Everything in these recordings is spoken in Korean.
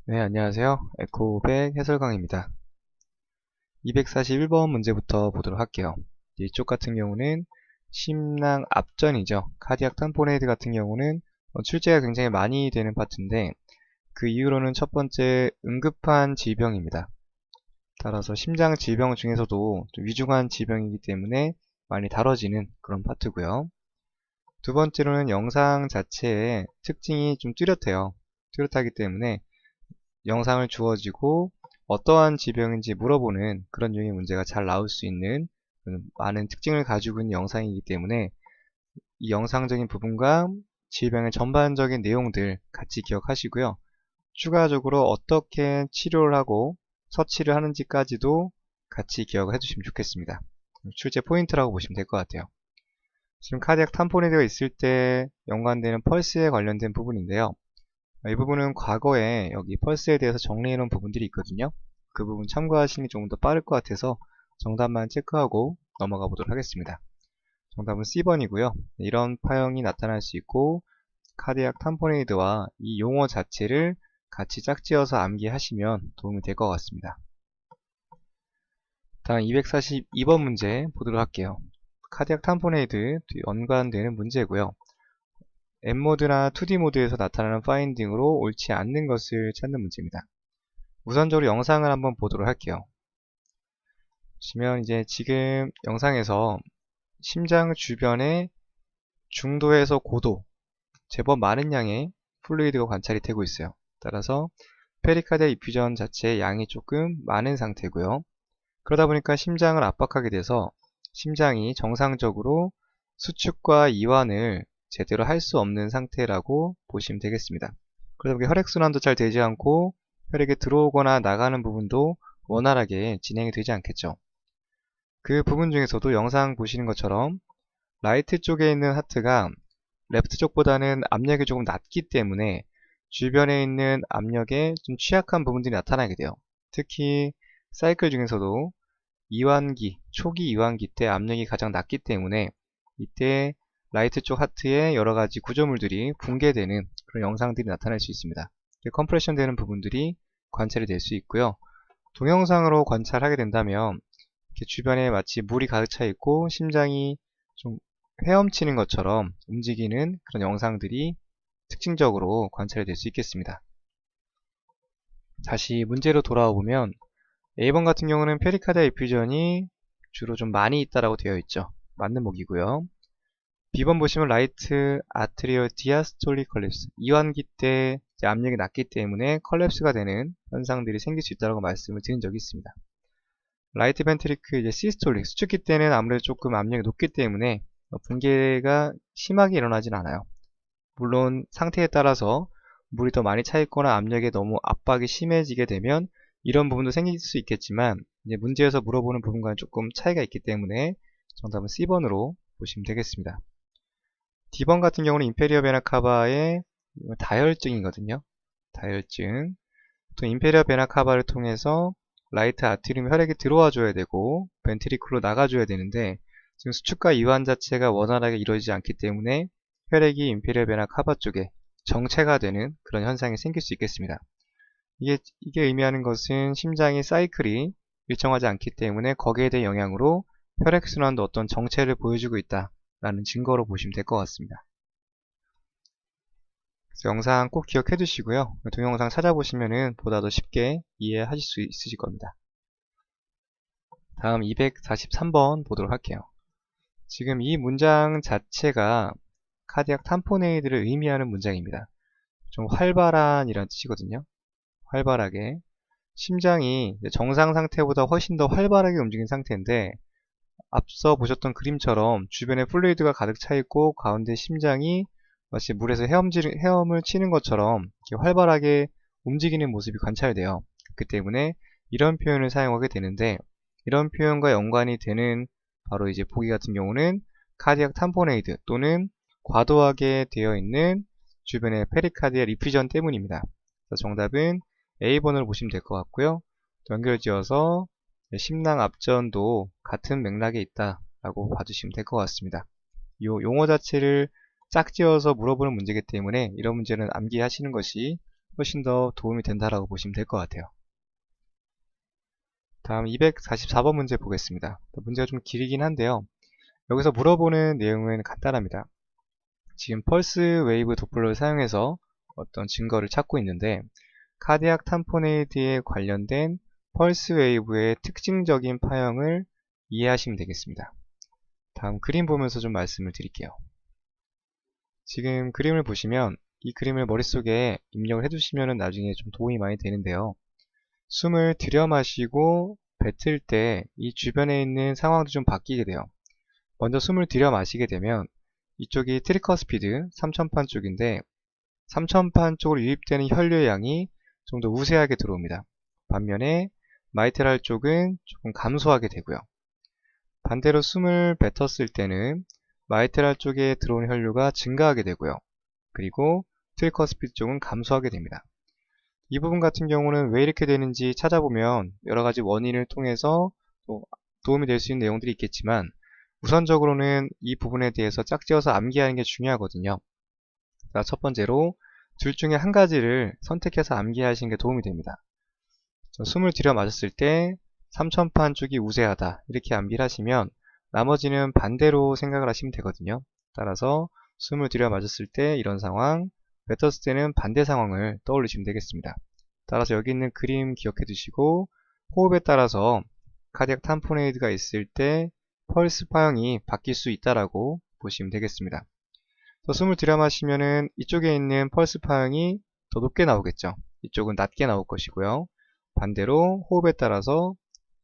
네, 안녕하세요. 에코백 해설강입니다. 241번 문제부터 보도록 할게요. 이쪽 같은 경우는 심낭 압전이죠. 카디악 탐포네이드 같은 경우는 출제가 굉장히 많이 되는 파트인데 그 이유로는 첫 번째 응급한 질병입니다. 따라서 심장 질병 중에서도 좀 위중한 질병이기 때문에 많이 다뤄지는 그런 파트고요. 두 번째로는 영상 자체의 특징이 좀 뚜렷해요. 뚜렷하기 때문에 영상을 주어지고 어떠한 질병인지 물어보는 그런 유형의 문제가 잘 나올 수 있는 많은 특징을 가지고 있는 영상이기 때문에 이 영상적인 부분과 질병의 전반적인 내용들 같이 기억하시고요. 추가적으로 어떻게 치료를 하고 처치를 하는지까지도 같이 기억을 해주시면 좋겠습니다. 출제 포인트라고 보시면 될 것 같아요. 지금 카디악 탐포네이드가 있을 때 연관되는 펄스에 관련된 부분인데요. 이 부분은 과거에 여기 펄스에 대해서 정리해 놓은 부분들이 있거든요. 그 부분 참고하시는 게 조금 더 빠를 것 같아서 정답만 체크하고 넘어가 보도록 하겠습니다. 정답은 C번이고요. 이런 파형이 나타날 수 있고 카디악 탐포네이드와 이 용어 자체를 같이 짝지어서 암기하시면 도움이 될 것 같습니다. 다음 242번 문제 보도록 할게요. 카디악 탐포네이드 연관되는 문제고요. M모드나 2D 모드에서 나타나는 파인딩으로 옳지 않는 것을 찾는 문제입니다. 우선적으로 영상을 한번 보도록 할게요. 보시면 이제 지금 영상에서 심장 주변에 중도에서 고도, 제법 많은 양의 플루이드가 관찰이 되고 있어요. 따라서 페리카디아 이퓨전 자체의 양이 조금 많은 상태고요. 그러다 보니까 심장을 압박하게 돼서 심장이 정상적으로 수축과 이완을 제대로 할 수 없는 상태라고 보시면 되겠습니다. 그러다 보니 혈액순환도 잘 되지 않고 혈액이 들어오거나 나가는 부분도 원활하게 진행이 되지 않겠죠. 그 부분 중에서도 영상 보시는 것처럼 라이트 쪽에 있는 하트가 레프트 쪽보다는 압력이 조금 낮기 때문에 주변에 있는 압력에 좀 취약한 부분들이 나타나게 돼요. 특히 사이클 중에서도 이완기, 초기 이완기 때 압력이 가장 낮기 때문에 이때 라이트 쪽 하트에 여러 가지 구조물들이 붕괴되는 그런 영상들이 나타날 수 있습니다. 컴프레션 되는 부분들이 관찰이 될 수 있고요. 동영상으로 관찰하게 된다면 이렇게 주변에 마치 물이 가득 차 있고 심장이 좀 헤엄치는 것처럼 움직이는 그런 영상들이 특징적으로 관찰이 될 수 있겠습니다. 다시 문제로 돌아와 보면 A번 같은 경우는 페리카디아 이퓨전이 주로 좀 많이 있다라고 되어 있죠. 맞는 목이고요. B번 보시면 라이트 아트리얼 디아스톨릭 컬랩스, 이완기 때 압력이 낮기 때문에 컬랩스가 되는 현상들이 생길 수 있다고 말씀을 드린 적이 있습니다. 라이트 벤트리클 이제 시스톨릭, 수축기 때는 아무래도 조금 압력이 높기 때문에 붕괴가 심하게 일어나진 않아요. 물론 상태에 따라서 물이 더 많이 차 있거나 압력에 너무 압박이 심해지게 되면 이런 부분도 생길 수 있겠지만 이제 문제에서 물어보는 부분과는 조금 차이가 있기 때문에 정답은 C번으로 보시면 되겠습니다. D번 같은 경우는 인페리어 베나 카바의 다혈증이거든요. 다혈증. 또 인페리어 베나 카바를 통해서 라이트 아트리움 혈액이 들어와 줘야 되고 벤트리클로 나가 줘야 되는데 지금 수축과 이완 자체가 원활하게 이루어지지 않기 때문에 혈액이 인페리어 베나 카바 쪽에 정체가 되는 그런 현상이 생길 수 있겠습니다. 이게 의미하는 것은 심장의 사이클이 일정하지 않기 때문에 거기에 대한 영향으로 혈액순환도 어떤 정체를 보여주고 있다라는 증거로 보시면 될 것 같습니다. 그래서 영상 꼭 기억해 두시고요. 동영상 찾아보시면은 보다 더 쉽게 이해하실 수 있으실 겁니다. 다음 243번 보도록 할게요. 지금 이 문장 자체가 카디악 탐포네이드를 의미하는 문장입니다. 좀 활발한이라는 뜻이거든요. 활발하게. 심장이 정상 상태보다 훨씬 더 활발하게 움직인 상태인데 앞서 보셨던 그림처럼 주변에 플루이드가 가득 차 있고 가운데 심장이 마치 물에서 헤엄을 치는 것처럼 이렇게 활발하게 움직이는 모습이 관찰돼요. 그렇기 때문에 이런 표현을 사용하게 되는데 이런 표현과 연관이 되는 바로 이제 보기 같은 경우는 카디악 탐포네이드 또는 과도하게 되어 있는 주변의 페리카디아 리퓨전 때문입니다. 그래서 정답은 A번을 보시면 될 것 같고요. 연결지어서 심낭 압전도 같은 맥락에 있다라고 봐주시면 될 것 같습니다. 이 용어 자체를 짝지어서 물어보는 문제이기 때문에 이런 문제는 암기하시는 것이 훨씬 더 도움이 된다라고 보시면 될 것 같아요. 다음 244번 문제 보겠습니다. 문제가 좀 길이긴 한데요. 여기서 물어보는 내용은 간단합니다. 지금 펄스 웨이브 도플러를 사용해서 어떤 증거를 찾고 있는데 카디악 탐포네이드에 관련된 펄스 웨이브의 특징적인 파형을 이해하시면 되겠습니다. 다음 그림 보면서 좀 말씀을 드릴게요. 지금 그림을 보시면 이 그림을 머릿속에 입력을 해두시면 나중에 좀 도움이 많이 되는데요. 숨을 들여 마시고 뱉을 때 이 주변에 있는 상황도 좀 바뀌게 돼요. 먼저 숨을 들여 마시게 되면 이쪽이 트리커스피드 3천판 쪽인데 3천판 쪽으로 유입되는 혈류의 양이 좀 더 우세하게 들어옵니다. 반면에 마이트랄 쪽은 조금 감소하게 되고요. 반대로 숨을 뱉었을 때는 마이트랄 쪽에 들어오는 혈류가 증가하게 되고요. 그리고 트리커스피드 쪽은 감소하게 됩니다. 이 부분 같은 경우는 왜 이렇게 되는지 찾아보면 여러가지 원인을 통해서 도움이 될 수 있는 내용들이 있겠지만 우선적으로는 이 부분에 대해서 짝지어서 암기하는 게 중요하거든요. 자, 첫 번째로 둘 중에 한 가지를 선택해서 암기하시는 게 도움이 됩니다. 숨을 들여 마셨을 때 3천판 쪽이 우세하다 이렇게 암기를 하시면 나머지는 반대로 생각을 하시면 되거든요. 따라서 숨을 들여 마셨을 때 이런 상황, 뱉었을 때는 반대 상황을 떠올리시면 되겠습니다. 따라서 여기 있는 그림 기억해 두시고 호흡에 따라서 카디악 탐포네이드가 있을 때 펄스 파형이 바뀔 수 있다라고 보시면 되겠습니다. 숨을 들여 마시면은 이쪽에 있는 펄스 파형이 더 높게 나오겠죠. 이쪽은 낮게 나올 것이고요. 반대로 호흡에 따라서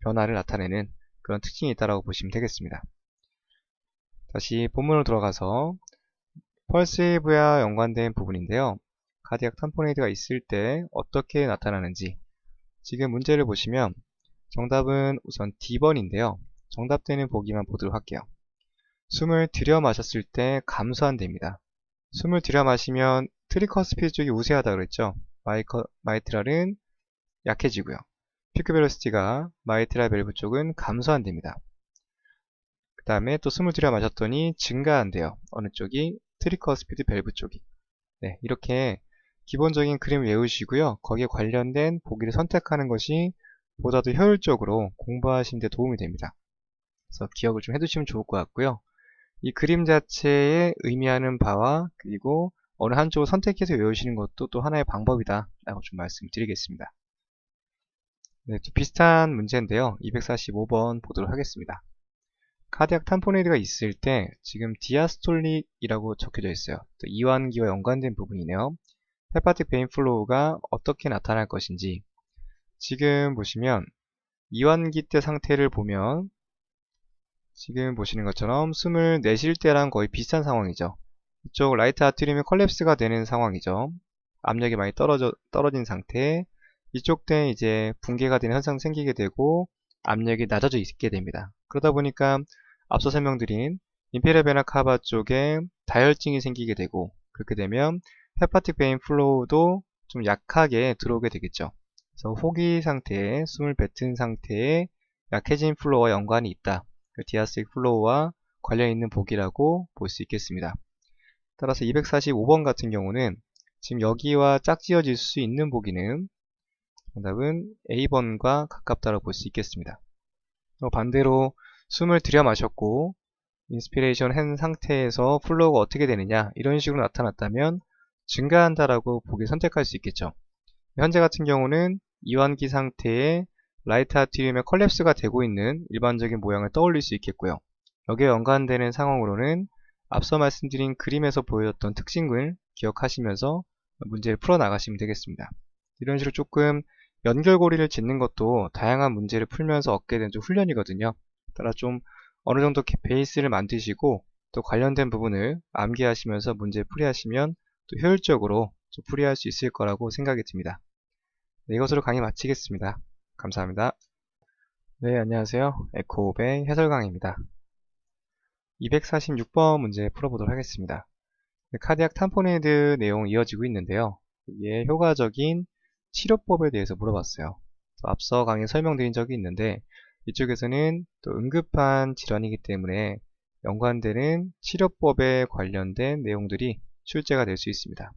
변화를 나타내는 그런 특징이 있다고 보시면 되겠습니다. 다시 본문으로 들어가서 펄스 웨이브와 연관된 부분인데요. 카디악 탐포네이드가 있을 때 어떻게 나타나는지 지금 문제를 보시면 정답은 우선 D번인데요. 정답되는 보기만 보도록 할게요. 숨을 들여 마셨을 때 감소한답니다. 숨을 들여 마시면 트리커스피드 쪽이 우세하다 그랬죠. 마이트랄은 약해지고요. 피크 벨로시티가 마이트랄 밸브 쪽은 감소한답니다. 그 다음에 또 숨을 들여 마셨더니 증가한대요. 어느 쪽이? 트리커스피드 밸브 쪽이. 네, 이렇게 기본적인 그림 외우시고요. 거기에 관련된 보기를 선택하는 것이 보다 더 효율적으로 공부하시는 데 도움이 됩니다. 그래서 기억을 좀 해두시면 좋을 것 같고요. 이 그림 자체에 의미하는 바와 그리고 어느 한쪽을 선택해서 외우시는 것도 또 하나의 방법이다 라고 좀 말씀드리겠습니다. 네, 또 비슷한 문제인데요. 245번 보도록 하겠습니다. 카디악 탐포네이드가 있을 때 지금 디아스톨릭이라고 적혀져 있어요. 또 이완기와 연관된 부분이네요. 헤파틱 베인 플로우가 어떻게 나타날 것인지 지금 보시면 이완기 때 상태를 보면 지금 보시는 것처럼 숨을 내쉴 때랑 거의 비슷한 상황이죠. 이쪽 라이트 아트리움이 콜랩스가 되는 상황이죠. 압력이 많이 떨어진 상태. 이쪽 때 이제 붕괴가 되는 현상 생기게 되고 압력이 낮아져 있게 됩니다. 그러다 보니까 앞서 설명드린 인페리어 베나 카바 쪽에 다혈증이 생기게 되고 그렇게 되면 헤파틱 베인 플로우도 좀 약하게 들어오게 되겠죠. 그래서 호기 상태에 숨을 뱉은 상태에 약해진 플로우와 연관이 있다. 디아스틱 플로우와 관련 있는 보기라고 볼 수 있겠습니다. 따라서 245번 같은 경우는 지금 여기와 짝지어질 수 있는 보기는 정답은 A번과 가깝다고 볼 수 있겠습니다. 반대로 숨을 들여 마셨고 인스피레이션 한 상태에서 플로우가 어떻게 되느냐 이런 식으로 나타났다면 증가한다라고 보기 선택할 수 있겠죠. 현재 같은 경우는 이완기 상태에 라이트 아트리움의 컬랩스가 되고 있는 일반적인 모양을 떠올릴 수 있겠고요. 여기에 연관되는 상황으로는 앞서 말씀드린 그림에서 보여줬던 특징을 기억하시면서 문제를 풀어나가시면 되겠습니다. 이런 식으로 조금 연결고리를 짓는 것도 다양한 문제를 풀면서 얻게 된 좀 훈련이거든요. 따라 좀 어느 정도 베이스를 만드시고 또 관련된 부분을 암기하시면서 문제 풀이하시면 또 효율적으로 좀 풀이할 수 있을 거라고 생각이 듭니다. 네, 이것으로 강의 마치겠습니다. 감사합니다. 네, 안녕하세요. 에코오뱅 해설강입니다. 246번 문제 풀어보도록 하겠습니다. 카디악 탐포네이드 내용 이어지고 있는데요. 이게 효과적인 치료법에 대해서 물어봤어요. 앞서 강의 설명드린 적이 있는데 이쪽에서는 또 응급한 질환이기 때문에 연관되는 치료법에 관련된 내용들이 출제가 될 수 있습니다.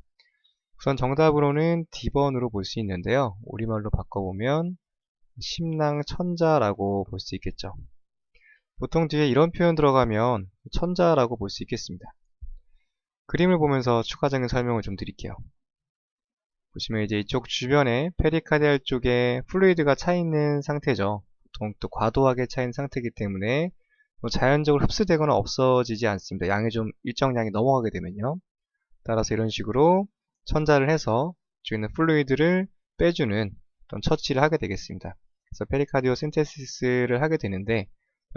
우선 정답으로는 D번으로 볼 수 있는데요. 우리말로 바꿔보면 심낭천자라고 볼 수 있겠죠. 보통 뒤에 이런 표현 들어가면 천자라고 볼 수 있겠습니다. 그림을 보면서 추가적인 설명을 좀 드릴게요. 보시면 이제 이쪽 주변에 페리카디알 쪽에 플루이드가 차 있는 상태죠. 보통 또 과도하게 차 있는 상태이기 때문에 뭐 자연적으로 흡수되거나 없어지지 않습니다. 양이 좀 일정량이 넘어가게 되면요. 따라서 이런 식으로 천자를 해서 이쪽에 있는 플루이드를 빼주는 어떤 처치를 하게 되겠습니다. 그래서 페리카디오 신테시스를 하게 되는데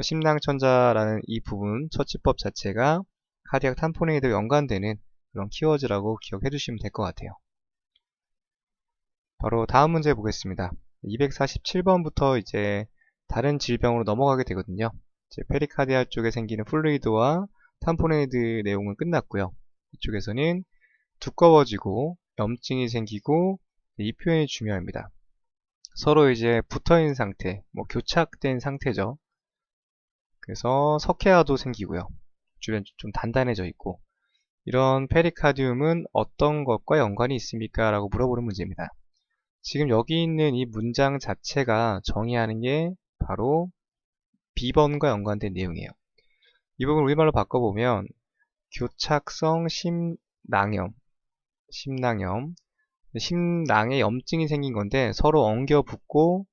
심낭천자라는 이 부분 처치법 자체가 카디악 탐포네이드와 연관되는 그런 키워드라고 기억해 주시면 될 것 같아요. 바로 다음 문제 보겠습니다. 247번부터 이제 다른 질병으로 넘어가게 되거든요. 이제 페리카디알 쪽에 생기는 플루이드와 탐포네이드 내용은 끝났고요. 이쪽에서는 두꺼워지고 염증이 생기고 이 표현이 중요합니다. 서로 이제 붙어있는 상태, 뭐 교착된 상태죠. 그래서 석회화도 생기고요. 주변 좀 단단해져 있고 이런 페리카디움은 어떤 것과 연관이 있습니까? 라고 물어보는 문제입니다. 지금 여기 있는 이 문장 자체가 정의하는 게 바로 B번과 연관된 내용이에요. 이 부분 우리말로 바꿔보면 교착성 심낭염, 심낭에 염증이 생긴 건데 서로 엉겨 붙고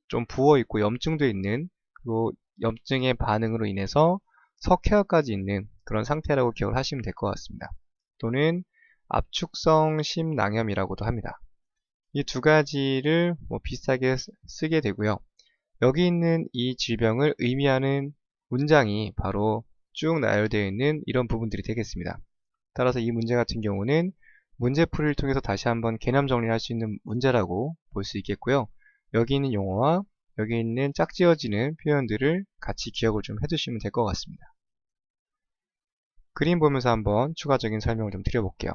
좀 부어 있고 염증도 있는, 그리고 염증의 반응으로 인해서 석회화까지 있는 그런 상태라고 기억을 하시면 될 것 같습니다. 또는 압축성 심낭염이라고도 합니다. 이 두 가지를 비슷하게 쓰게 되고요. 여기 있는 이 질병을 의미하는 문장이 바로 쭉 나열되어 있는 이런 부분들이 되겠습니다. 따라서 이 문제 같은 경우는 문제풀이를 통해서 다시 한번 개념 정리를 할 수 있는 문제라고 볼 수 있겠고요. 여기 있는 용어와 여기 있는 짝지어지는 표현들을 같이 기억을 좀 해두시면 될 것 같습니다. 그림 보면서 한번 추가적인 설명을 좀 드려볼게요.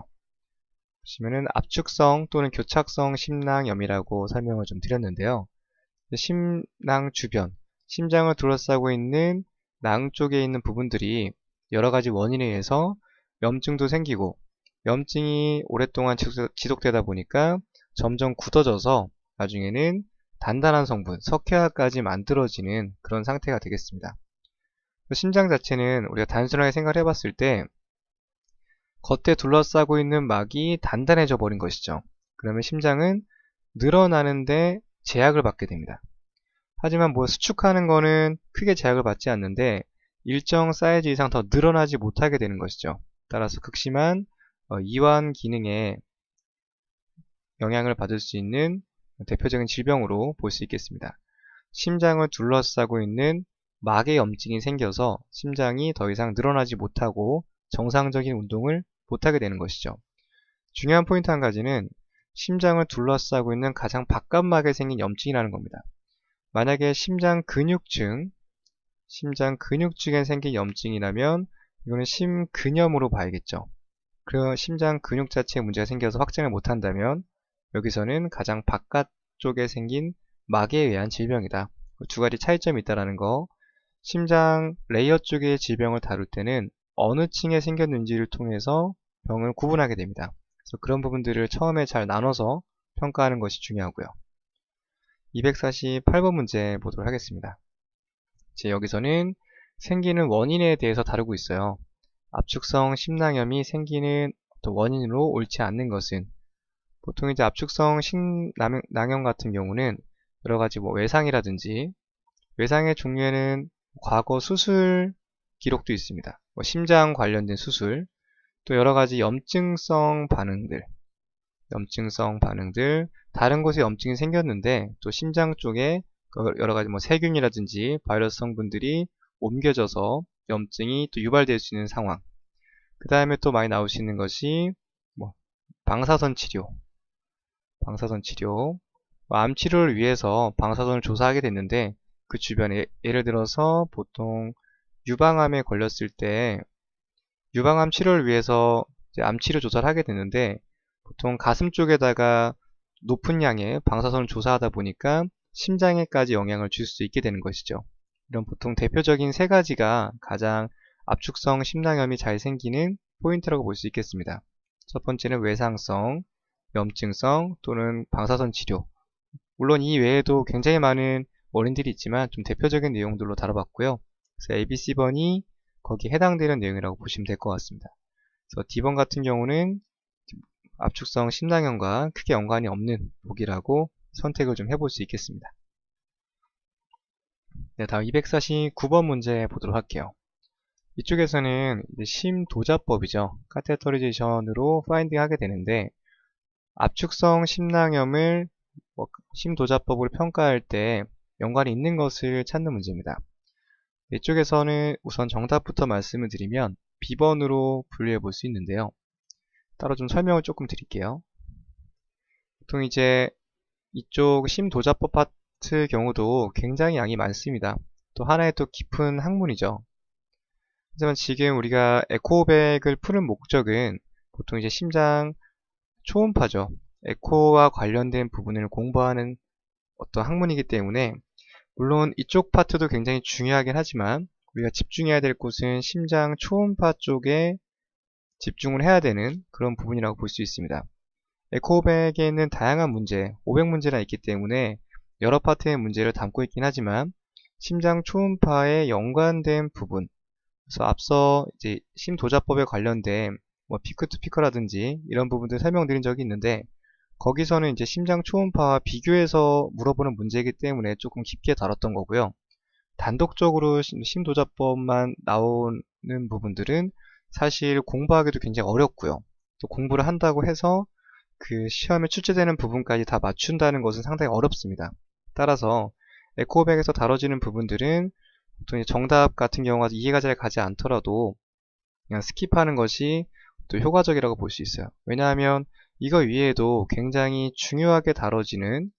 보시면은 압축성 또는 교착성 심낭염이라고 설명을 좀 드렸는데요. 심낭 주변, 심장을 둘러싸고 있는 낭 쪽에 있는 부분들이 여러 가지 원인에 의해서 염증도 생기고, 염증이 오랫동안 지속되다 보니까 점점 굳어져서 나중에는 단단한 성분, 석회화까지 만들어지는 그런 상태가 되겠습니다. 심장 자체는 우리가 단순하게 생각을 해봤을 때 겉에 둘러싸고 있는 막이 단단해져 버린 것이죠. 그러면 심장은 늘어나는데 제약을 받게 됩니다. 하지만 수축하는 거는 크게 제약을 받지 않는데 일정 사이즈 이상 더 늘어나지 못하게 되는 것이죠. 따라서 극심한 이완 기능에 영향을 받을 수 있는 대표적인 질병으로 볼 수 있겠습니다. 심장을 둘러싸고 있는 막의 염증이 생겨서 심장이 더 이상 늘어나지 못하고 정상적인 운동을 못하게 되는 것이죠. 중요한 포인트 한 가지는 심장을 둘러싸고 있는 가장 바깥막에 생긴 염증이라는 겁니다. 만약에 심장 근육층에 생긴 염증이라면 이거는 심근염으로 봐야겠죠. 그 심장 근육 자체에 문제가 생겨서 확진을 못한다면 여기서는 가장 바깥쪽에 생긴 막에 의한 질병이다. 두 가지 차이점이 있다는 거, 심장 레이어 쪽의 질병을 다룰 때는 어느 층에 생겼는지를 통해서 병을 구분하게 됩니다. 그래서 그런 부분들을 처음에 잘 나눠서 평가하는 것이 중요하고요. 248번 문제 보도록 하겠습니다. 이제 여기서는 생기는 원인에 대해서 다루고 있어요. 압축성 심낭염이 생기는 원인으로 옳지 않는 것은, 보통 이제 압축성 심낭염 같은 경우는 여러 가지 외상이라든지, 외상의 종류에는 과거 수술 기록도 있습니다. 심장 관련된 수술, 또 여러 가지 염증성 반응들, 다른 곳에 염증이 생겼는데 또 심장 쪽에 여러 가지 세균이라든지 바이러스 성분들이 옮겨져서 염증이 또 유발될 수 있는 상황. 그 다음에 또 많이 나올 수 있는 것이 방사선 치료, 암 치료를 위해서 방사선을 조사하게 됐는데 그 주변에 예를 들어서 보통 유방암에 걸렸을 때 유방암 치료를 위해서 이제 암 치료 조사를 하게 되는데 보통 가슴 쪽에다가 높은 양의 방사선을 조사하다 보니까 심장에까지 영향을 줄 수 있게 되는 것이죠. 이런 보통 대표적인 세 가지가 가장 압축성 심낭염이 잘 생기는 포인트라고 볼 수 있겠습니다. 첫 번째는 외상성, 염증성 또는 방사선 치료. 물론 이 외에도 굉장히 많은 원인들이 있지만 좀 대표적인 내용들로 다뤄봤고요. 그래서 A, B, C번이 거기에 해당되는 내용이라고 보시면 될 것 같습니다. 그래서 D번 같은 경우는 압축성 심낭염과 크게 연관이 없는 보기라고 선택을 좀 해볼 수 있겠습니다. 네, 다음 249번 문제 보도록 할게요. 이쪽에서는 심도자법이죠. 카테터리제이션으로 파인딩 하게 되는데, 압축성 심낭염을 심도자법으로 평가할 때 연관이 있는 것을 찾는 문제입니다. 이쪽에서는 우선 정답부터 말씀을 드리면 B번으로 분류해 볼 수 있는데요. 따로 좀 설명을 조금 드릴게요. 보통 이제 이쪽 심도자법 파트 경우도 굉장히 양이 많습니다. 또 하나의 또 깊은 학문이죠. 하지만 지금 우리가 에코백을 푸는 목적은 보통 이제 심장 초음파죠. 에코와 관련된 부분을 공부하는 어떤 학문이기 때문에 물론 이쪽 파트도 굉장히 중요하긴 하지만 우리가 집중해야 될 곳은 심장 초음파 쪽에 집중을 해야 되는 그런 부분이라고 볼 수 있습니다. 에코백에 있는 다양한 문제, 500문제나 있기 때문에 여러 파트의 문제를 담고 있긴 하지만 심장 초음파에 연관된 부분, 그래서 앞서 이제 심도자법에 관련된 피크 투 피커라든지 이런 부분들 설명드린 적이 있는데 거기서는 이제 심장 초음파와 비교해서 물어보는 문제이기 때문에 조금 깊게 다뤘던 거고요. 단독적으로 심도자법만 나오는 부분들은 사실 공부하기도 굉장히 어렵고요. 또 공부를 한다고 해서 그 시험에 출제되는 부분까지 다 맞춘다는 것은 상당히 어렵습니다. 따라서 에코백에서 다뤄지는 부분들은 보통 정답 같은 경우가 이해가 잘 가지 않더라도 그냥 스킵하는 것이 또 효과적이라고 볼 수 있어요. 왜냐하면 이거 위에도 굉장히 중요하게 다뤄지는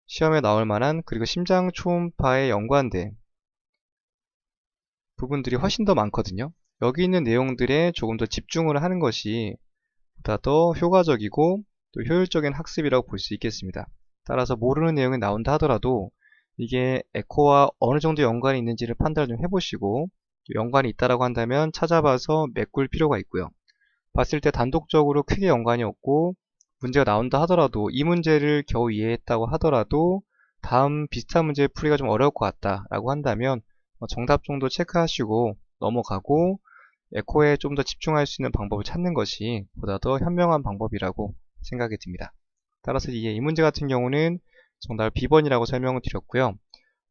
시험에 나올 만한 그리고 심장 초음파에 연관된 부분들이 훨씬 더 많거든요. 여기 있는 내용들에 조금 더 집중을 하는 것이 보다 더 효과적이고 또 효율적인 학습이라고 볼 수 있겠습니다. 따라서 모르는 내용이 나온다 하더라도 이게 에코와 어느 정도 연관이 있는지를 판단을 좀 해보시고 연관이 있다라고 한다면 찾아봐서 메꿀 필요가 있고요. 봤을 때 단독적으로 크게 연관이 없고 문제가 나온다 하더라도 이 문제를 겨우 이해했다고 하더라도 다음 비슷한 문제 풀이가 좀 어려울 것 같다라고 한다면 정답 정도 체크하시고 넘어가고 에코에 좀 더 집중할 수 있는 방법을 찾는 것이 보다 더 현명한 방법이라고 생각이 듭니다. 따라서 이 문제 같은 경우는 정답 B번이라고 설명을 드렸고요.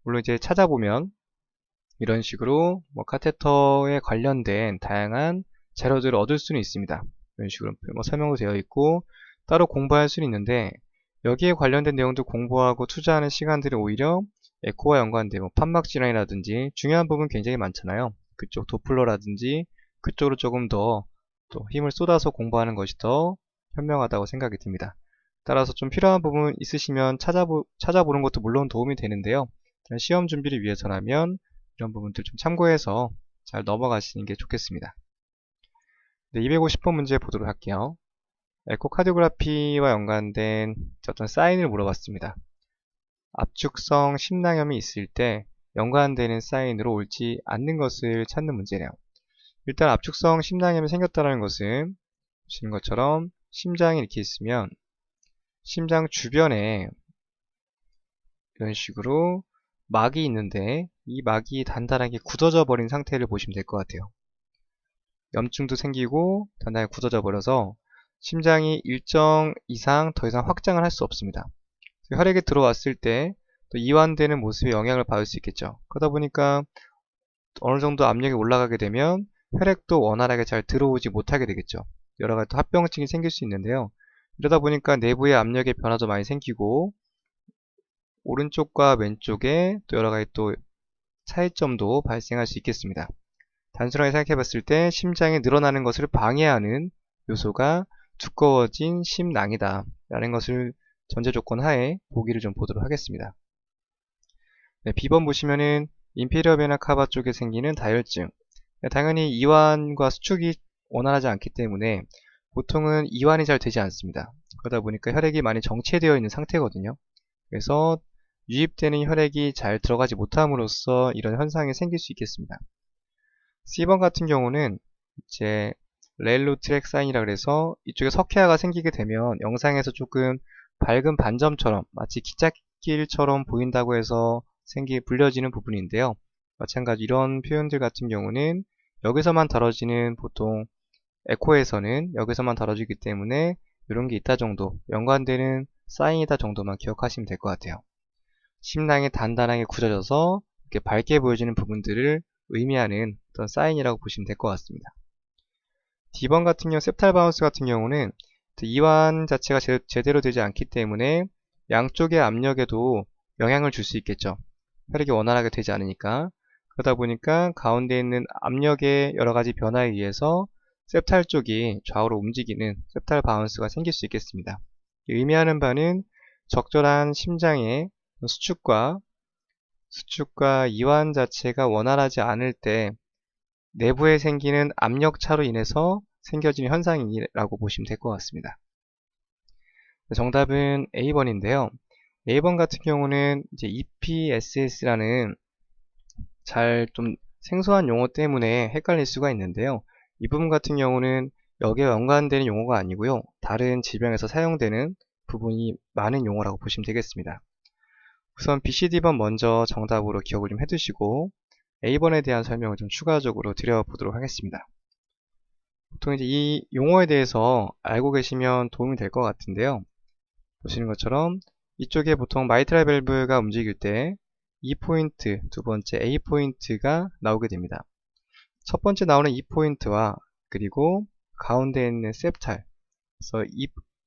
물론 이제 찾아보면 이런 식으로 카테터에 관련된 다양한 자료들을 얻을 수는 있습니다. 이런 식으로 설명도 되어 있고 따로 공부할 수는 있는데 여기에 관련된 내용도 공부하고 투자하는 시간들이 오히려 에코와 연관된 판막 질환이라든지 중요한 부분 굉장히 많잖아요. 그쪽 도플러라든지 그쪽으로 조금 더 또 힘을 쏟아서 공부하는 것이 더 현명하다고 생각이 듭니다. 따라서 좀 필요한 부분 있으시면 찾아보는 것도 물론 도움이 되는데요. 시험 준비를 위해서라면 이런 부분들 좀 참고해서 잘 넘어가시는 게 좋겠습니다. 네, 250번 문제 보도록 할게요. 에코카디오그래피와 연관된 어떤 사인을 물어봤습니다. 압축성 심낭염이 있을 때 연관되는 사인으로 옳지 않는 것을 찾는 문제네요. 일단 압축성 심낭염이 생겼다는 것은 보시는 것처럼 심장이 이렇게 있으면 심장 주변에 이런 식으로 막이 있는데 이 막이 단단하게 굳어져 버린 상태를 보시면 될 것 같아요. 염증도 생기고 단단하게 굳어져 버려서 심장이 일정 이상 더 이상 확장을 할 수 없습니다. 혈액이 들어왔을 때 또 이완되는 모습에 영향을 받을 수 있겠죠. 그러다 보니까 어느 정도 압력이 올라가게 되면 혈액도 원활하게 잘 들어오지 못하게 되겠죠. 여러 가지 또 합병증이 생길 수 있는데요. 이러다 보니까 내부의 압력의 변화도 많이 생기고 오른쪽과 왼쪽에 또 여러 가지 또 차이점도 발생할 수 있겠습니다. 단순하게 생각해 봤을 때 심장이 늘어나는 것을 방해하는 요소가 두꺼워진 심낭이다 라는 것을 전제 조건 하에 보기를 좀 보도록 하겠습니다. 네, B번 보시면은 인페리어 베나 카바 쪽에 생기는 다혈증. 당연히 이완과 수축이 원활하지 않기 때문에 보통은 이완이 잘 되지 않습니다. 그러다 보니까 혈액이 많이 정체되어 있는 상태거든요. 그래서 유입되는 혈액이 잘 들어가지 못함으로써 이런 현상이 생길 수 있겠습니다. C번 같은 경우는 이제 레일로 트랙 사인이라 그래서 이쪽에 석회화가 생기게 되면 영상에서 조금 밝은 반점처럼 마치 기찻길처럼 보인다고 해서 불려지는 부분인데요. 마찬가지 이런 표현들 같은 경우는 여기서만 다뤄지는 보통 에코에서는 여기서만 다뤄지기 때문에 이런 게 있다 정도, 연관되는 사인이다 정도만 기억하시면 될 것 같아요. 심낭이 단단하게 굳어져서 이렇게 밝게 보여지는 부분들을 의미하는 어떤 사인이라고 보시면 될 것 같습니다. D번 같은 경우 셉탈 바운스 같은 경우는 이완 자체가 제대로 되지 않기 때문에 양쪽의 압력에도 영향을 줄 수 있겠죠. 혈액이 원활하게 되지 않으니까. 그러다 보니까 가운데 있는 압력의 여러 가지 변화에 의해서 셉탈 쪽이 좌우로 움직이는 셉탈 바운스가 생길 수 있겠습니다. 의미하는 바는 적절한 심장의 수축과 이완 자체가 원활하지 않을 때 내부에 생기는 압력차로 인해서 생겨지는 현상이라고 보시면 될 것 같습니다. 정답은 A번인데요. A번 같은 경우는 이제 EPSS라는 잘 좀 생소한 용어 때문에 헷갈릴 수가 있는데요. 이 부분 같은 경우는 여기에 연관되는 용어가 아니고요. 다른 질병에서 사용되는 부분이 많은 용어라고 보시면 되겠습니다. 우선 BCD번 먼저 정답으로 기억을 좀 해두시고 A번에 대한 설명을 좀 추가적으로 드려보도록 하겠습니다. 보통 이제 이 용어에 대해서 알고 계시면 도움이 될 것 같은데요. 보시는 것처럼 이쪽에 보통 마이트랄 밸브가 움직일 때 E 포인트, 두 번째 A 포인트가 나오게 됩니다. 첫 번째 나오는 E 포인트와 그리고 가운데 있는 셉탈, 그래서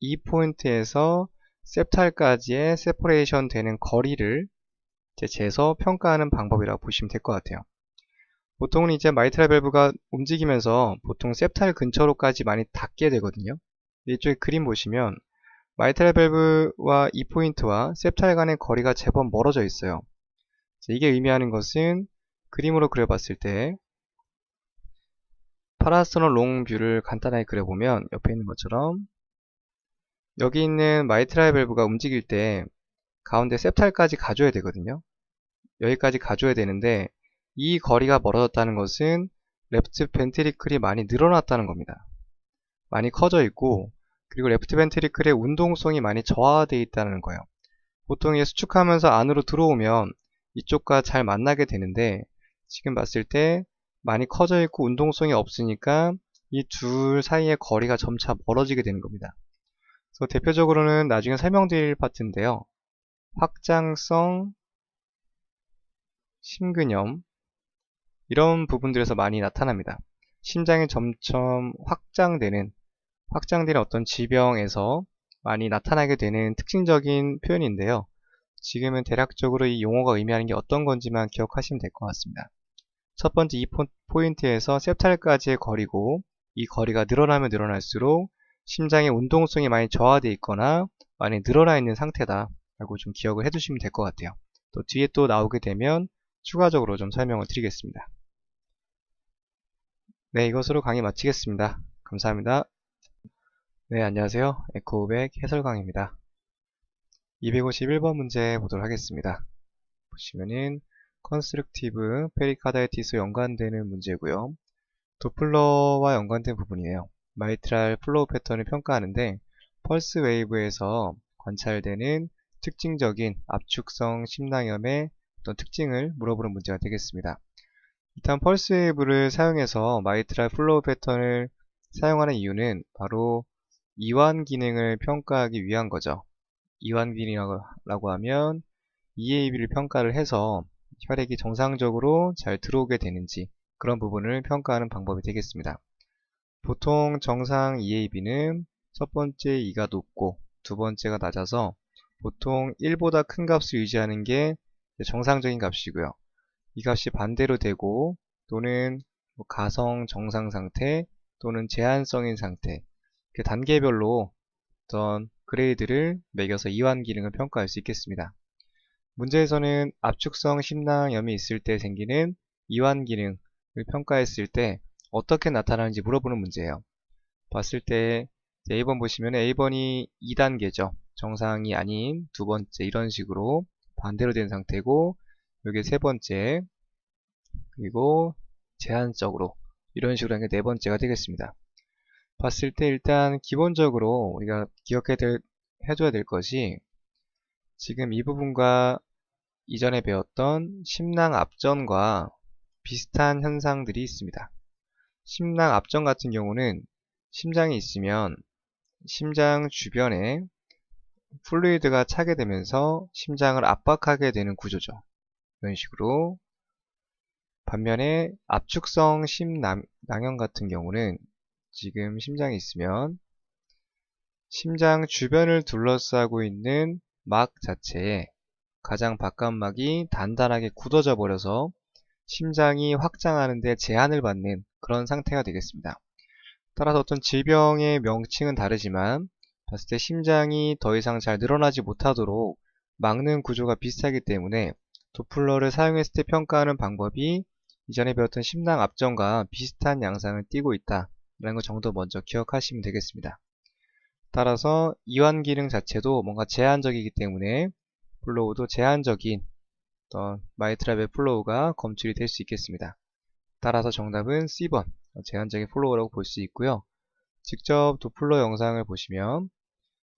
E 포인트에서 셉탈까지의 세퍼레이션 되는 거리를 재서 평가하는 방법이라고 보시면 될 것 같아요. 보통은 이제 마이트랄 밸브가 움직이면서 보통 셉탈 근처로까지 많이 닿게 되거든요. 이쪽에 그림 보시면 마이트랄 밸브와 이 포인트와 셉탈 간의 거리가 제법 멀어져 있어요. 이게 의미하는 것은 그림으로 그려봤을 때 파라스토널 롱 뷰를 간단하게 그려보면 옆에 있는 것처럼 여기 있는 마이트랄 밸브가 움직일 때 가운데 셉탈까지 가줘야 되거든요. 여기까지 가줘야 되는데 이 거리가 멀어졌다는 것은 레프트 벤트리클이 많이 늘어났다는 겁니다. 많이 커져 있고 그리고 레프트 벤트리클의 운동성이 많이 저하되어 있다는 거예요. 보통 수축하면서 안으로 들어오면 이쪽과 잘 만나게 되는데 지금 봤을 때 많이 커져 있고 운동성이 없으니까 이 둘 사이의 거리가 점차 멀어지게 되는 겁니다. 그래서 대표적으로는 나중에 설명드릴 파트인데요. 확장성 심근염 이런 부분들에서 많이 나타납니다. 심장이 점점 확장되는 어떤 질병에서 많이 나타나게 되는 특징적인 표현인데요. 지금은 대략적으로 이 용어가 의미하는 게 어떤 건지만 기억하시면 될 것 같습니다. 첫 번째 이 포인트에서 셉탈까지의 거리고 이 거리가 늘어나면 늘어날수록 심장의 운동성이 많이 저하되어 있거나 많이 늘어나 있는 상태다 라고 좀 기억을 해두시면 될 것 같아요. 또 뒤에 또 나오게 되면 추가적으로 좀 설명을 드리겠습니다. 네, 이것으로 강의 마치겠습니다. 감사합니다. 네, 안녕하세요. 에코백 해설강입니다. 251번 문제 보도록 하겠습니다. 보시면은 컨스트럭티브 페리카다이티스 연관되는 문제고요. 도플러와 연관된 부분이에요. 마이트랄 플로우 패턴을 평가하는데 펄스 웨이브에서 관찰되는 특징적인 압축성 심낭염의 어떤 특징을 물어보는 문제가 되겠습니다. 일단 펄스 웨이브를 사용해서 마이트랄 플로우 패턴을 사용하는 이유는 바로 이완 기능을 평가하기 위한 거죠. 이완 기능이라고 하면 EAB를 평가를 해서 혈액이 정상적으로 잘 들어오게 되는지 그런 부분을 평가하는 방법이 되겠습니다. 보통 정상 EAB는 첫 번째 2가 높고 두 번째가 낮아서 보통 1보다 큰 값을 유지하는 게 정상적인 값이고요. 이 값이 반대로 되고 또는 가성 정상 상태 또는 제한성인 상태 단계별로 어떤 그레이드를 매겨서 이완 기능을 평가할 수 있겠습니다. 문제에서는 압축성 심낭염이 있을 때 생기는 이완 기능을 평가했을 때 어떻게 나타나는지 물어보는 문제예요. 봤을 때 A번 보시면 A번이 2단계죠. 정상이 아닌 두 번째 이런 식으로 반대로 된 상태고 여기 세 번째 그리고 제한적으로 이런 식으로 하는 게 네 번째가 되겠습니다. 봤을 때 일단 기본적으로 우리가 해줘야 될 것이 지금 이 부분과 이전에 배웠던 심낭 압전과 비슷한 현상들이 있습니다. 심낭 압전 같은 경우는 심장이 있으면 심장 주변에 플루이드가 차게 되면서 심장을 압박하게 되는 구조죠. 이런 식으로. 반면에 압축성 심낭염 같은 경우는 지금 심장이 있으면 심장 주변을 둘러싸고 있는 막 자체에 가장 바깥막이 단단하게 굳어져 버려서 심장이 확장하는 데 제한을 받는 그런 상태가 되겠습니다. 따라서 어떤 질병의 명칭은 다르지만 봤을 때 심장이 더 이상 잘 늘어나지 못하도록 막는 구조가 비슷하기 때문에 도플러를 사용했을 때 평가하는 방법이 이전에 배웠던 심낭 압전과 비슷한 양상을 띠고 있다라는 것 정도 먼저 기억하시면 되겠습니다. 따라서 이완 기능 자체도 뭔가 제한적이기 때문에 플로우도 제한적인 어떤 마이트랄 플로우가 검출이 될 수 있겠습니다. 따라서 정답은 C번, 제한적인 플로우라고 볼 수 있고요. 직접 도플러 영상을 보시면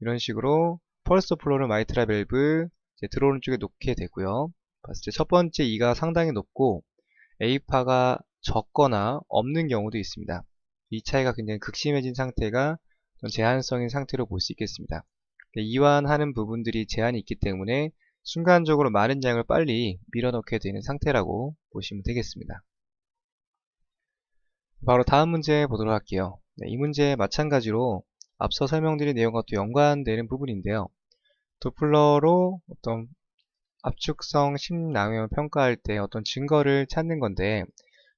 이런 식으로 펄스 도플러를 마이트랄 밸브 들어오는 쪽에 놓게 되고요. 봤을 때 첫 번째 E가 상당히 높고 A파가 적거나 없는 경우도 있습니다. 이 차이가 굉장히 극심해진 상태가 제한성인 상태로 볼 수 있겠습니다. 이완하는 부분들이 제한이 있기 때문에 순간적으로 많은 양을 빨리 밀어넣게 되는 상태라고 보시면 되겠습니다. 바로 다음 문제 보도록 할게요. 이 문제 마찬가지로 앞서 설명드린 내용과 또 연관되는 부분인데요. 도플러로 어떤 압축성 심낭염을 평가할 때 어떤 증거를 찾는 건데